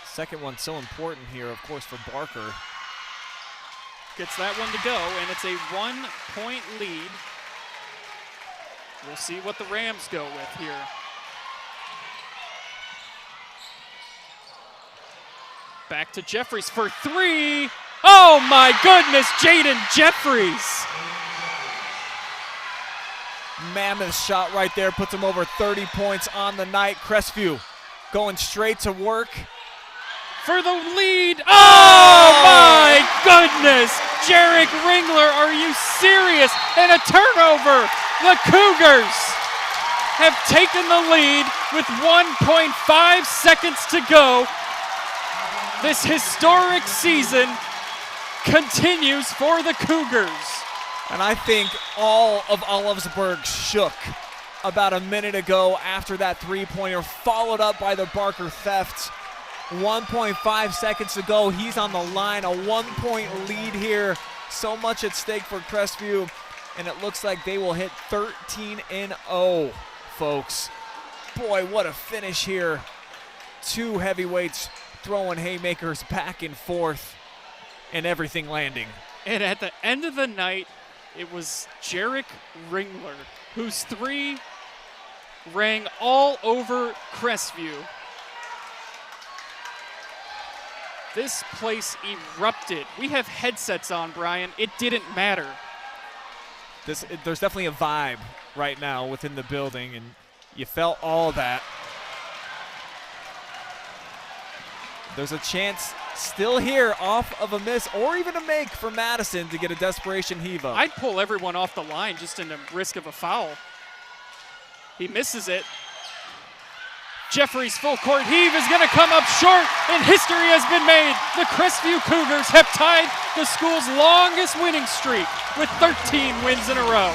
Second one so important here, of course, for Barker. Gets that one to go, and it's a 1-point lead. We'll see what the Rams go with here. Back to Jeffries for 3. Oh my goodness, Jayden Jeffries. Mammoth shot right there, puts him over 30 points on the night. Crestview going straight to work. For the lead. Oh my goodness. Jarek Ringler, are you serious? And a turnover. The Cougars have taken the lead with 1.5 seconds to go. This historic season continues for the Cougars. And I think all of Olivsburg shook about a minute ago after that three-pointer, followed up by the Barker theft. 1.5 seconds to go. He's on the line, a 1-point lead here. So much at stake for Crestview, and it looks like they will hit 13-0, folks. Boy, what a finish here. 2 heavyweights throwing haymakers back and forth, and everything landing. And at the end of the night, it was Jarek Ringler, whose 3 rang all over Crestview. This place erupted. We have headsets on, Brian. It didn't matter. There's definitely a vibe right now within the building, and you felt all that. There's a chance still here off of a miss or even a make for Madison to get a desperation heave up. I'd pull everyone off the line just in the risk of a foul. He misses it. Jeffries' full court heave is going to come up short, and history has been made. The Crestview Cougars have tied the school's longest winning streak with 13 wins in a row.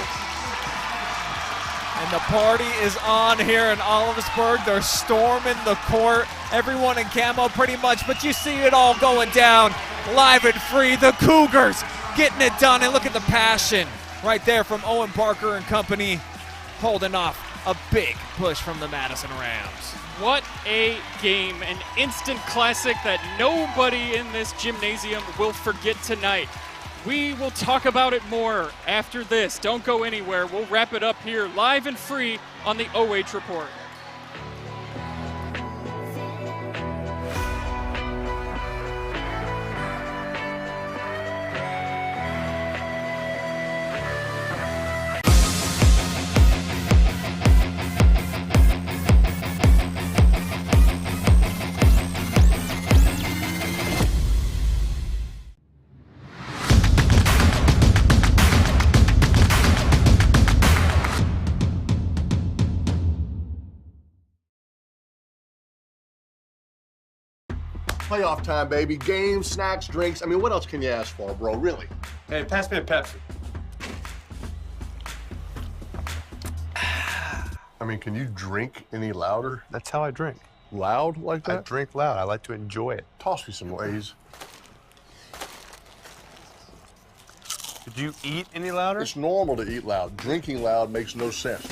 And the party is on here in Olivsburg. They're storming the court. Everyone in camo pretty much, but you see it all going down live and free. The Cougars getting it done, and look at the passion right there from Owen Barker and company, holding off a big push from the Madison Rams. What a game, an instant classic that nobody in this gymnasium will forget tonight. We will talk about it more after this. Don't go anywhere. We'll wrap it up here live and free on the OH Report. playoff time, baby. Games, snacks, drinks. I mean, what else can you ask for, bro? Really? Hey, pass me a Pepsi. I mean, can you drink any louder? That's how I drink. Loud like that? I drink loud. I like to enjoy it. Toss me some Lays. Did you eat any louder? It's normal to eat loud. Drinking loud makes no sense.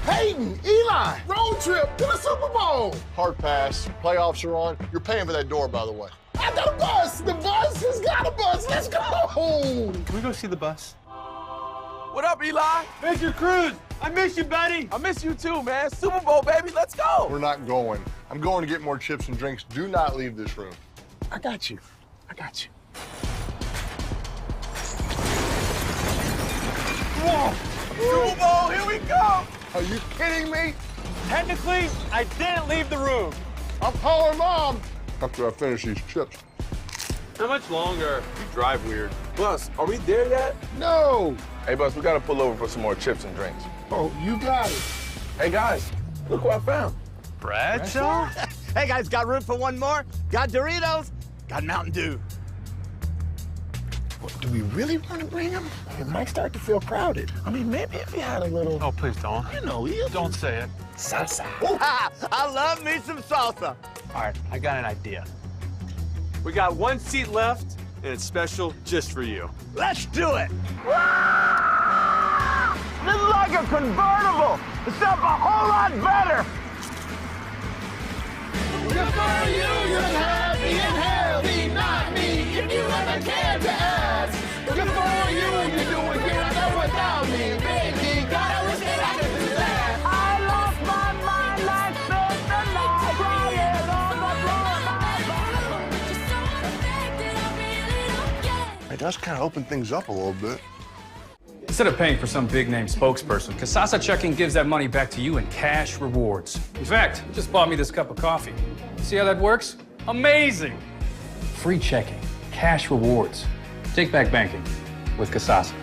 Hayden, Eli, road trip to the Super Bowl. Hard pass. Playoffs are on. You're paying for that door, by the way. I got a bus. The bus has got a bus. Let's go. Can we go see the bus? What up, Eli? Mr. Cruz, I miss you, buddy. I miss you too, man. Super Bowl, baby. Let's go. We're not going. I'm going to get more chips and drinks. Do not leave this room. I got you. I got you. Whoa. Super Bowl, here we go. Are you kidding me? Technically, I didn't leave the room. I'm calling Mom after I finish these chips. How much longer? You drive weird. Bus, are we there yet? No. Hey, Bus, we gotta pull over for some more chips and drinks. Oh, you got it. Hey, guys, look what I found. Bradshaw? Hey, guys, got room for one more? Got Doritos? Got Mountain Dew. What, do we really want to bring him? It might start to feel crowded. I mean, maybe if we had a little... Oh, please don't. You know, Don't say it. salsa. I love me some salsa. All right, I got an idea. We got one seat left, and it's special just for you. Let's do it. This is like a convertible, except a whole lot better. Good for you, you're happy and healthy, not me, if you ever cared to ask. Good for you, you're doing good, I know without me, baby, God, I wish that I could do that. I lost my mind like this and I crying on the floor. It does kind of open things up a little bit. Instead of paying for some big-name spokesperson, Kasasa Checking gives that money back to you in cash rewards. In fact, you just bought me this cup of coffee. See how that works? Amazing! Free checking, cash rewards. Take back banking with Kasasa.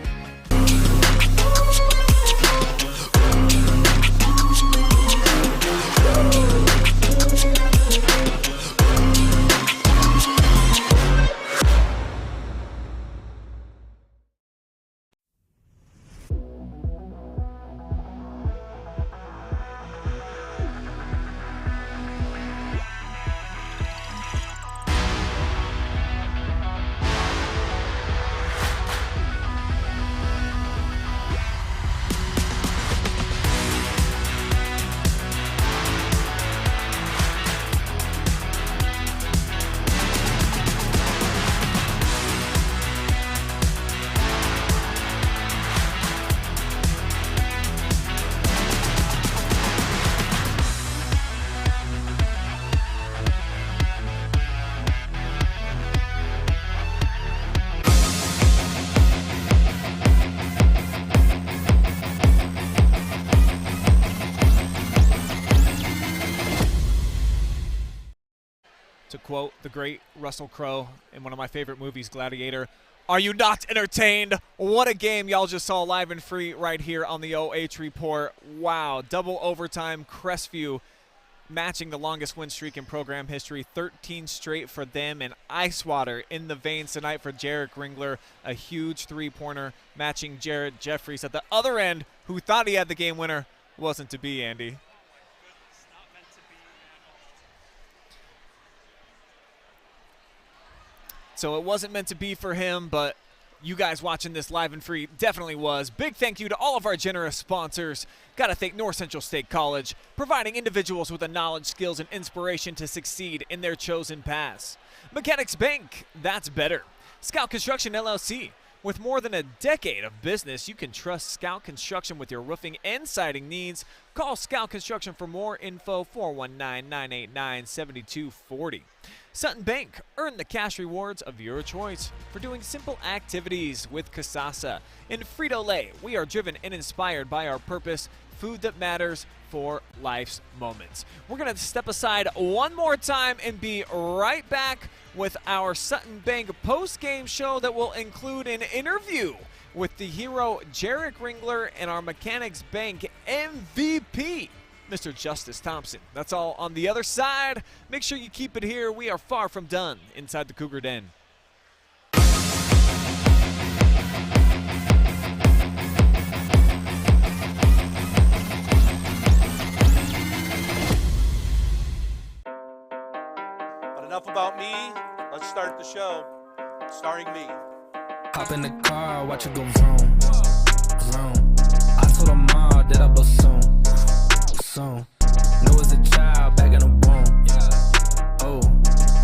To quote the great Russell Crowe in one of my favorite movies, Gladiator, "Are you not entertained?" What a game y'all just saw live and free right here on the OH Report. Wow, double overtime, Crestview matching the longest win streak in program history, 13 straight for them, and ice water in the veins tonight for Jayden Ringler, a huge three-pointer matching Jayden Jeffries at the other end, who thought he had the game winner. Wasn't to be, Andy. So it wasn't meant to be for him, but you guys watching this live and free definitely was. Big thank you to all of our generous sponsors. Got to thank North Central State College, providing individuals with the knowledge, skills, and inspiration to succeed in their chosen paths. Mechanics Bank, that's better. Scout Construction LLC. With more than a decade of business, you can trust Scout Construction with your roofing and siding needs. Call Scout Construction for more info, 419-989-7240. Sutton Bank, earn the cash rewards of your choice for doing simple activities with Kasasa. In Frito Lay, we are driven and inspired by our purpose, food that matters for life's moments. We're going to step aside one more time and be right back with our Sutton Bank post-game show that will include an interview with the hero Jayden Ringler and our Mechanics Bank MVP, Mr. Justice Thompson. That's all on the other side. Make sure you keep it here. We are far from done inside the Cougar Den. But enough about me. Let's start the show. Starring me. Hop in the car, watch it go vroom, vroom. I told her mom that I bust soon. Knew as a child, back in the womb. Oh,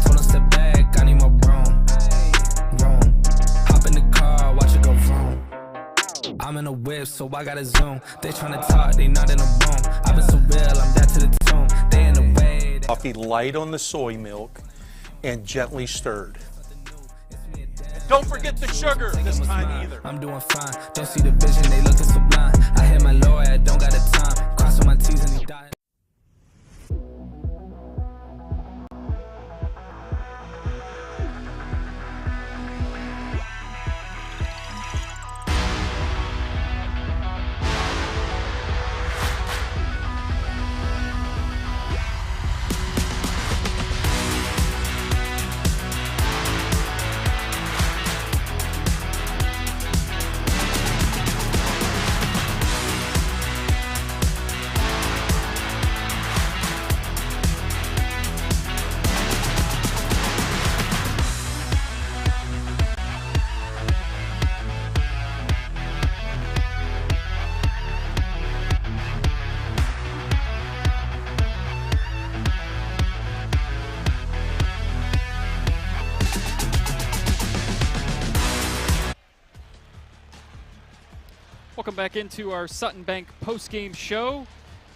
told her step back, I need my broom. Hop in the car, watch it go vroom. I'm in a whip, so I gotta zoom. They tryna talk, they not in the room. I've been so real, I'm dead to the tomb. They in the way. Coffee light on the soy milk and gently stirred. Don't forget the sugar this time either. I'm doing fine. Don't see the vision, they looking so blind. I hit my lawyer, don't got the time. Crossing my T's and he died. Welcome back into our Sutton Bank post-game show.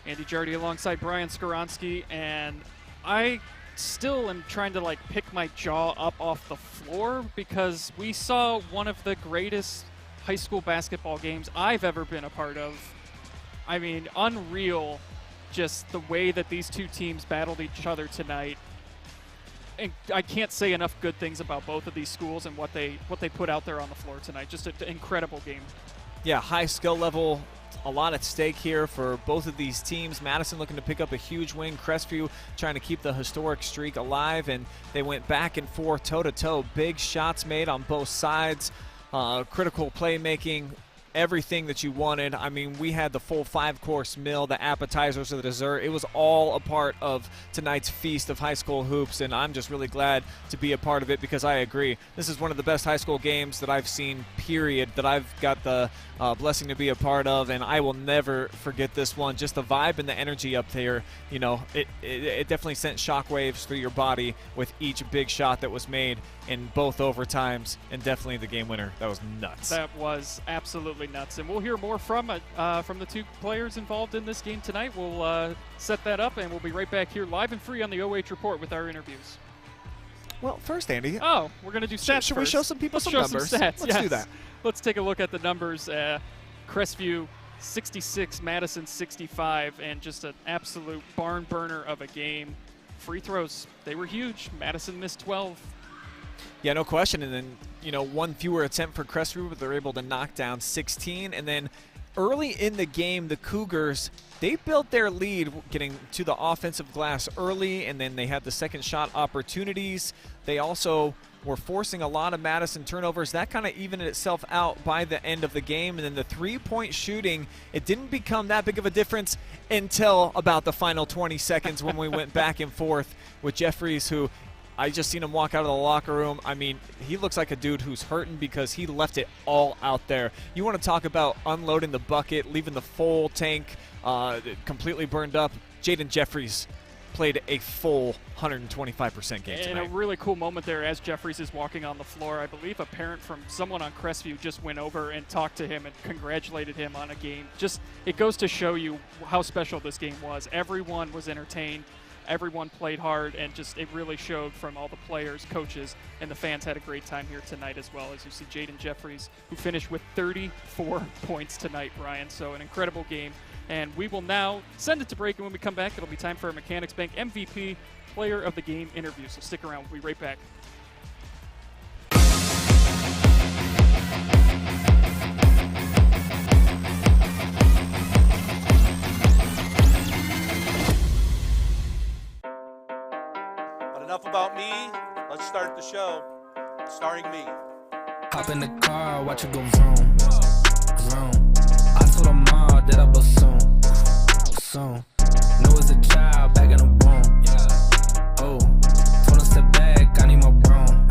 Andy Jardy alongside Brian Skowronski, and I still am trying to pick my jaw up off the floor because we saw one of the greatest high school basketball games I've ever been a part of. I mean, unreal, just the way that these two teams battled each other tonight. And I can't say enough good things about both of these schools and what they put out there on the floor tonight. Just an incredible game. Yeah, high skill level, a lot at stake here for both of these teams. Madison looking to pick up a huge win. Crestview trying to keep the historic streak alive, and they went back and forth, toe-to-toe. Big shots made on both sides, critical playmaking, everything that you wanted. I mean, we had the full 5-course meal, the appetizers, the dessert. It was all a part of tonight's feast of high school hoops, and I'm just really glad to be a part of it because I agree. This is one of the best high school games that I've seen, period, that I've got the blessing to be a part of, and I will never forget this one. Just the vibe and the energy up there, you know, it definitely sent shockwaves through your body with each big shot that was made in both overtimes, and definitely the game winner. That was nuts. That was absolutely nuts, and we'll hear more from the two players involved in this game tonight. We'll set that up, and we'll be right back here live and free on the OH Report with our interviews. Well, first, Andy. Oh, we're going to do stats Should we show some people some numbers? Let's do that. Let's take a look at the numbers. Crestview 66, Madison 65, and just an absolute barn burner of a game. Free throws, they were huge. Madison missed 12. Yeah, no question. And then, you know, one fewer attempt for Crestview, but they're able to knock down 16. And then early in the game, the Cougars, they built their lead getting to the offensive glass early, and then they had the second shot opportunities. They also were forcing a lot of Madison turnovers. That kind of evened itself out by the end of the game. And then the three-point shooting, it didn't become that big of a difference until about the final 20 seconds when we went back and forth with Jeffries, who I just seen him walk out of the locker room. I mean, he looks like a dude who's hurting because he left it all out there. You want to talk about unloading the bucket, leaving the full tank completely burned up. Jayden Jeffries played a full 125% game tonight. And a really cool moment there as Jeffries is walking on the floor. I believe a parent from someone on Crestview just went over and talked to him and congratulated him on a game. Just, it goes to show you how special this game was. Everyone was entertained. Everyone played hard, and just it really showed from all the players, coaches, and the fans had a great time here tonight as well. As you see Jayden Jeffries, who finished with 34 points tonight, Brian. So an incredible game. And we will now send it to break, and when we come back, it'll be time for our Mechanics Bank MVP Player of the Game interview. So stick around. We'll be right back. show, starring me. Hop in the car, watch it go vroom, vroom. I told her mom that I was soon. Know as a child, back in the womb. Oh, told her step back, I need my room.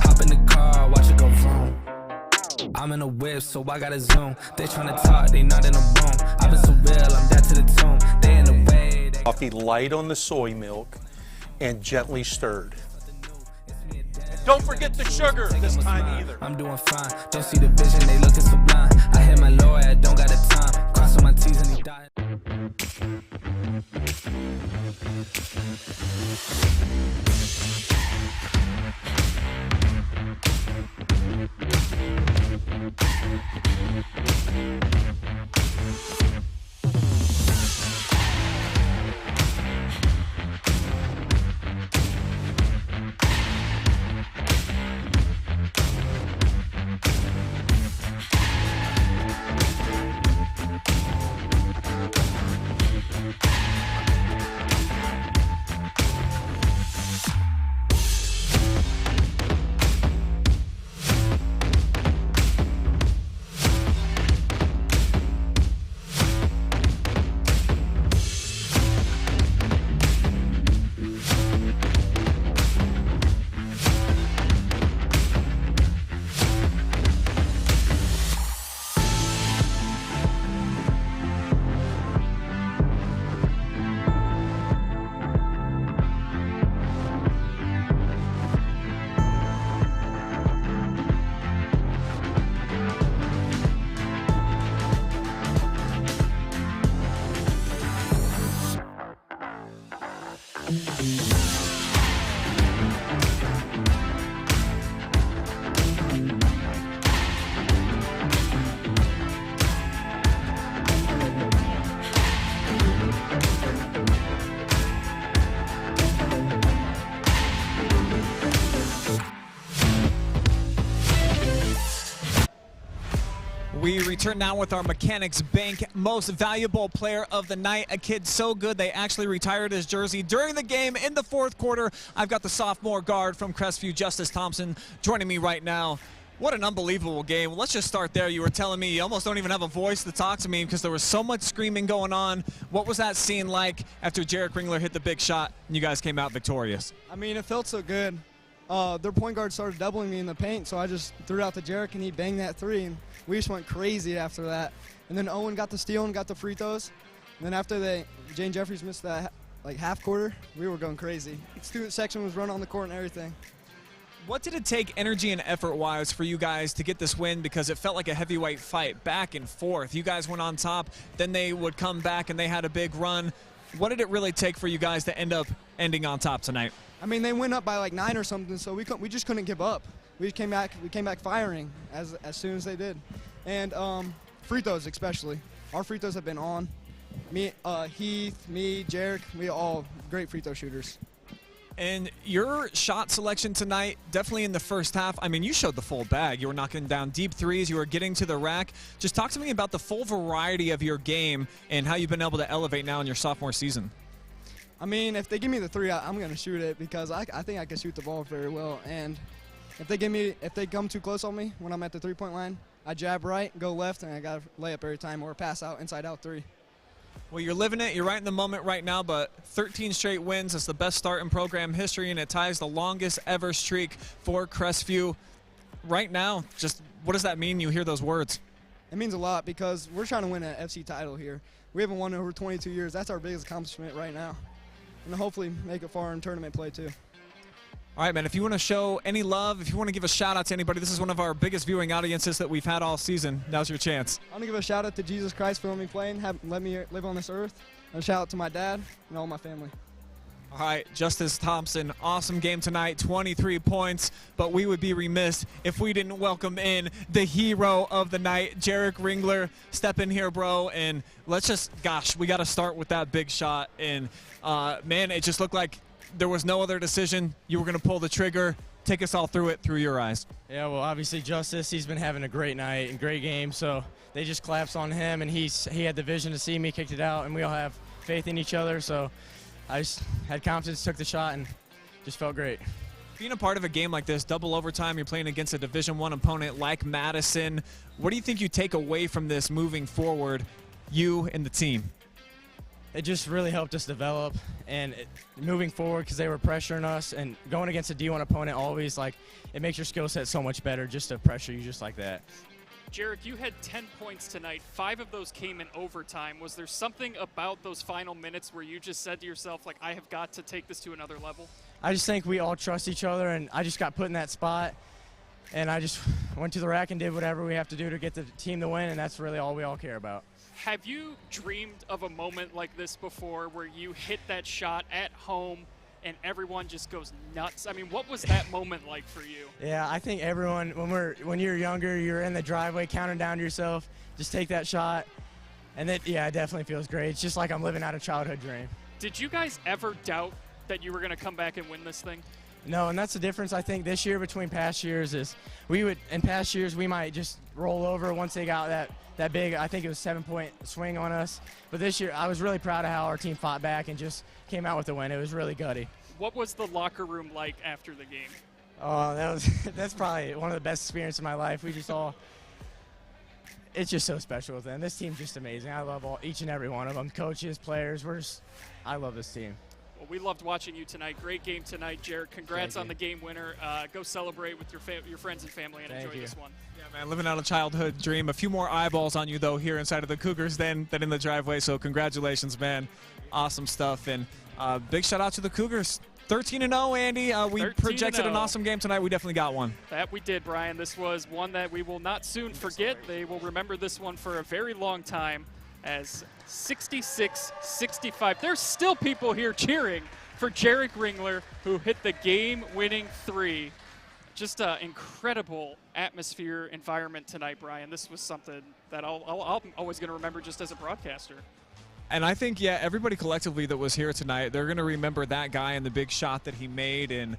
Hop in the car, watch it go vroom. I'm in a whip, so I gotta zoom. They tryna talk, they not in the room. I've been so real, I'm dead to the tomb. They in the way. Coffee light on the soy milk and gently stirred. Don't forget the sugar this time either. I'm doing fine. Don't see the vision, they looking so blind. I hit my lawyer, don't got the time. Crossing my T's and he died. We return now with our Mechanics Bank most valuable player of the night. A kid so good they actually retired his jersey during the game in the fourth quarter. I've got the sophomore guard from Crestview, Justice Thompson, joining me right now. What an unbelievable game. Let's just start there. You were telling me you almost don't even have a voice to talk to me because there was so much screaming going on. What was that scene like after Jarek Ringler hit the big shot and you guys came out victorious? I mean, it felt so good. Their point guard started doubling me in the paint, so I just threw out to Jarek and he banged that three, and we just went crazy after that. And then Owen got the steal and got the Fritos. And then after Jayden Jeffries missed that half quarter, we were going crazy. Student section was running on the court and everything. What did it take energy and effort-wise for you guys to get this win? Because it felt like a heavyweight fight, back and forth. You guys went on top, then they would come back and they had a big run. What did it really take for you guys to ending on top tonight? I mean, they went up by like 9 or something, so we just couldn't give up. We came back firing as soon as they did. And Fritos especially. Our Fritos have been on. Me, Heath, me, Jarek, we all great Frito shooters. And your shot selection tonight, definitely in the first half, I mean, you showed the full bag. You were knocking down deep threes. You were getting to the rack. Just talk to me about the full variety of your game and how you've been able to elevate now in your sophomore season. I mean, if they give me the three, I'm going to shoot it because I think I can shoot the ball very well. And if they come too close on me when I'm at the three-point line, I jab right, go left, and I got to lay up every time or pass out, inside out three. Well, you're living it. You're right in the moment right now, but 13 straight wins. That's the best start in program history, and it ties the longest ever streak for Crestview. Right now, just what does that mean? You hear those words. It means a lot because we're trying to win an FC title here. We haven't won in over 22 years. That's our biggest accomplishment right now. And hopefully make it far in tournament play too. All right, man, if you want to show any love, if you want to give a shout out to anybody, this is one of our biggest viewing audiences that we've had all season. Now's your chance. I want to give a shout out to Jesus Christ for letting me play and let me live on this earth. And a shout out to my dad and all my family. All right, Justice Thompson, awesome game tonight, 23 points, but we would be remiss if we didn't welcome in the hero of the night, Jarek Ringler. Step in here, bro, and let's just, gosh, we got to start with that big shot. And, man, it just looked like there was no other decision. You were going to pull the trigger. Take us all through it through your eyes. Yeah, well, obviously Justice, he's been having a great night and great game, so they just collapsed on him, and he had the vision to see me, kicked it out, and we all have faith in each other, so I just had confidence, took the shot, and just felt great. Being a part of a game like this, double overtime, you're playing against a Division I opponent like Madison. What do you think you take away from this moving forward, you and the team? It just really helped us develop and moving forward because they were pressuring us, and going against a D1 opponent always, like, it makes your skill set so much better just to pressure you just like that. Jarek, you had 10 points tonight. 5 of those came in overtime. Was there something about those final minutes where you just said to yourself, like, I have got to take this to another level? I just think we all trust each other, and I just got put in that spot, and I just went to the rack and did whatever we have to do to get the team to win, and that's really all we all care about. Have you dreamed of a moment like this before where you hit that shot at home and everyone just goes nuts? I mean, what was that moment like for you? Yeah, I think everyone, when you're younger, you're in the driveway counting down to yourself, just take that shot, and it definitely feels great. It's just like I'm living out a childhood dream. Did you guys ever doubt that you were going to come back and win this thing? No, and that's the difference, I think, this year between past years is in past years, we might just roll over once they got that big, I think it was 7-point swing on us. But this year, I was really proud of how our team fought back and just came out with the win. It was really gutty. What was the locker room like after the game? Oh, that's probably one of the best experiences of my life. We just all, it's just so special with them. This team's just amazing. I love each and every one of them. Coaches, players, I love this team. Well, we loved watching you tonight. Great game tonight, Jarek. Congrats on the game winner. Go celebrate with your friends and family and enjoy this one. Yeah, man, living out a childhood dream. A few more eyeballs on you, though, here inside of the Cougars than in the driveway. So congratulations, man. Awesome stuff. And big shout out to the Cougars. 13-0, Andy. We projected an awesome game tonight. We definitely got one. That we did, Brian. This was one that we will not soon forget. They will remember this one for a very long time as 66-65. There's still people here cheering for Jarek Ringler, who hit the game-winning 3. Just an incredible atmosphere, environment tonight, Brian. This was something that I'm always going to remember just as a broadcaster. And I think, yeah, everybody collectively that was here tonight, they're going to remember that guy and the big shot that he made, and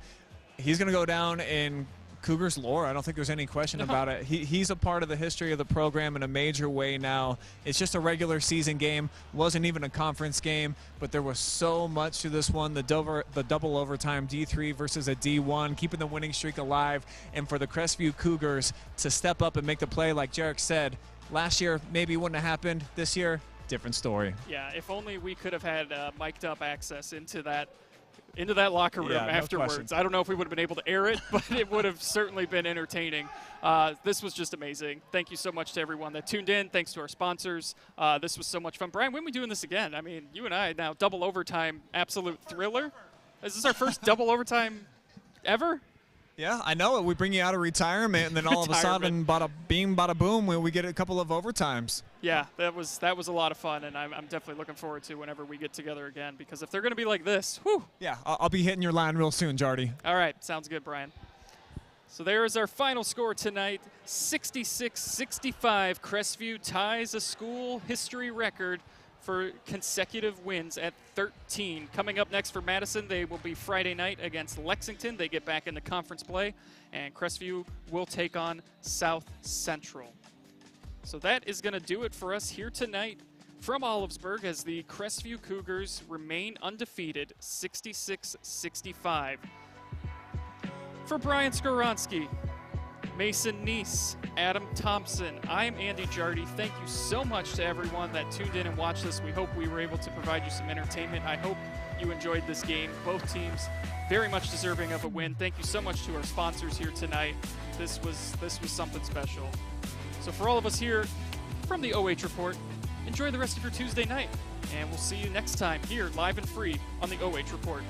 he's going to go down in Cougars lore. I don't think there's any question about it. He's a part of the history of the program in a major way now. It's just a regular season game. Wasn't even a conference game, but there was so much to this one. The double overtime D3 versus a D1, keeping the winning streak alive. And for the Crestview Cougars to step up and make the play, like Jarek said, last year maybe wouldn't have happened. This year, different story. Yeah, if only we could have had mic'd up access into that locker room afterwards. I don't know if we would have been able to air it, but it would have certainly been entertaining. This was just amazing. Thank you so much to everyone that tuned in. Thanks to our sponsors. This was so much fun. Brian, when are we doing this again? I mean, you and I now, double overtime, absolute thriller. Is this our first double overtime ever? Yeah, I know it. We bring you out of retirement, and then all of a sudden, bada bing, bada boom, we get a couple of overtimes. Yeah, that was a lot of fun, and I'm definitely looking forward to whenever we get together again, because if they're going to be like this, whew. Yeah, I'll be hitting your line real soon, Jardy. All right, sounds good, Brian. So there is our final score tonight, 66-65. Crestview ties a school history record for consecutive wins at 13. Coming up next for Madison, they will be Friday night against Lexington. They get back into conference play, and Crestview will take on South Central. So that is going to do it for us here tonight from Olivesburg as the Crestview Cougars remain undefeated, 66-65. For Brian Skowronski, Mason Neese, Adam Thompson, I'm Andy Jardy. Thank you so much to everyone that tuned in and watched this. We hope we were able to provide you some entertainment. I hope you enjoyed this game. Both teams very much deserving of a win. Thank you so much to our sponsors here tonight. This was something special. So for all of us here from the OH Report, enjoy the rest of your Tuesday night. And we'll see you next time here live and free on the OH Report.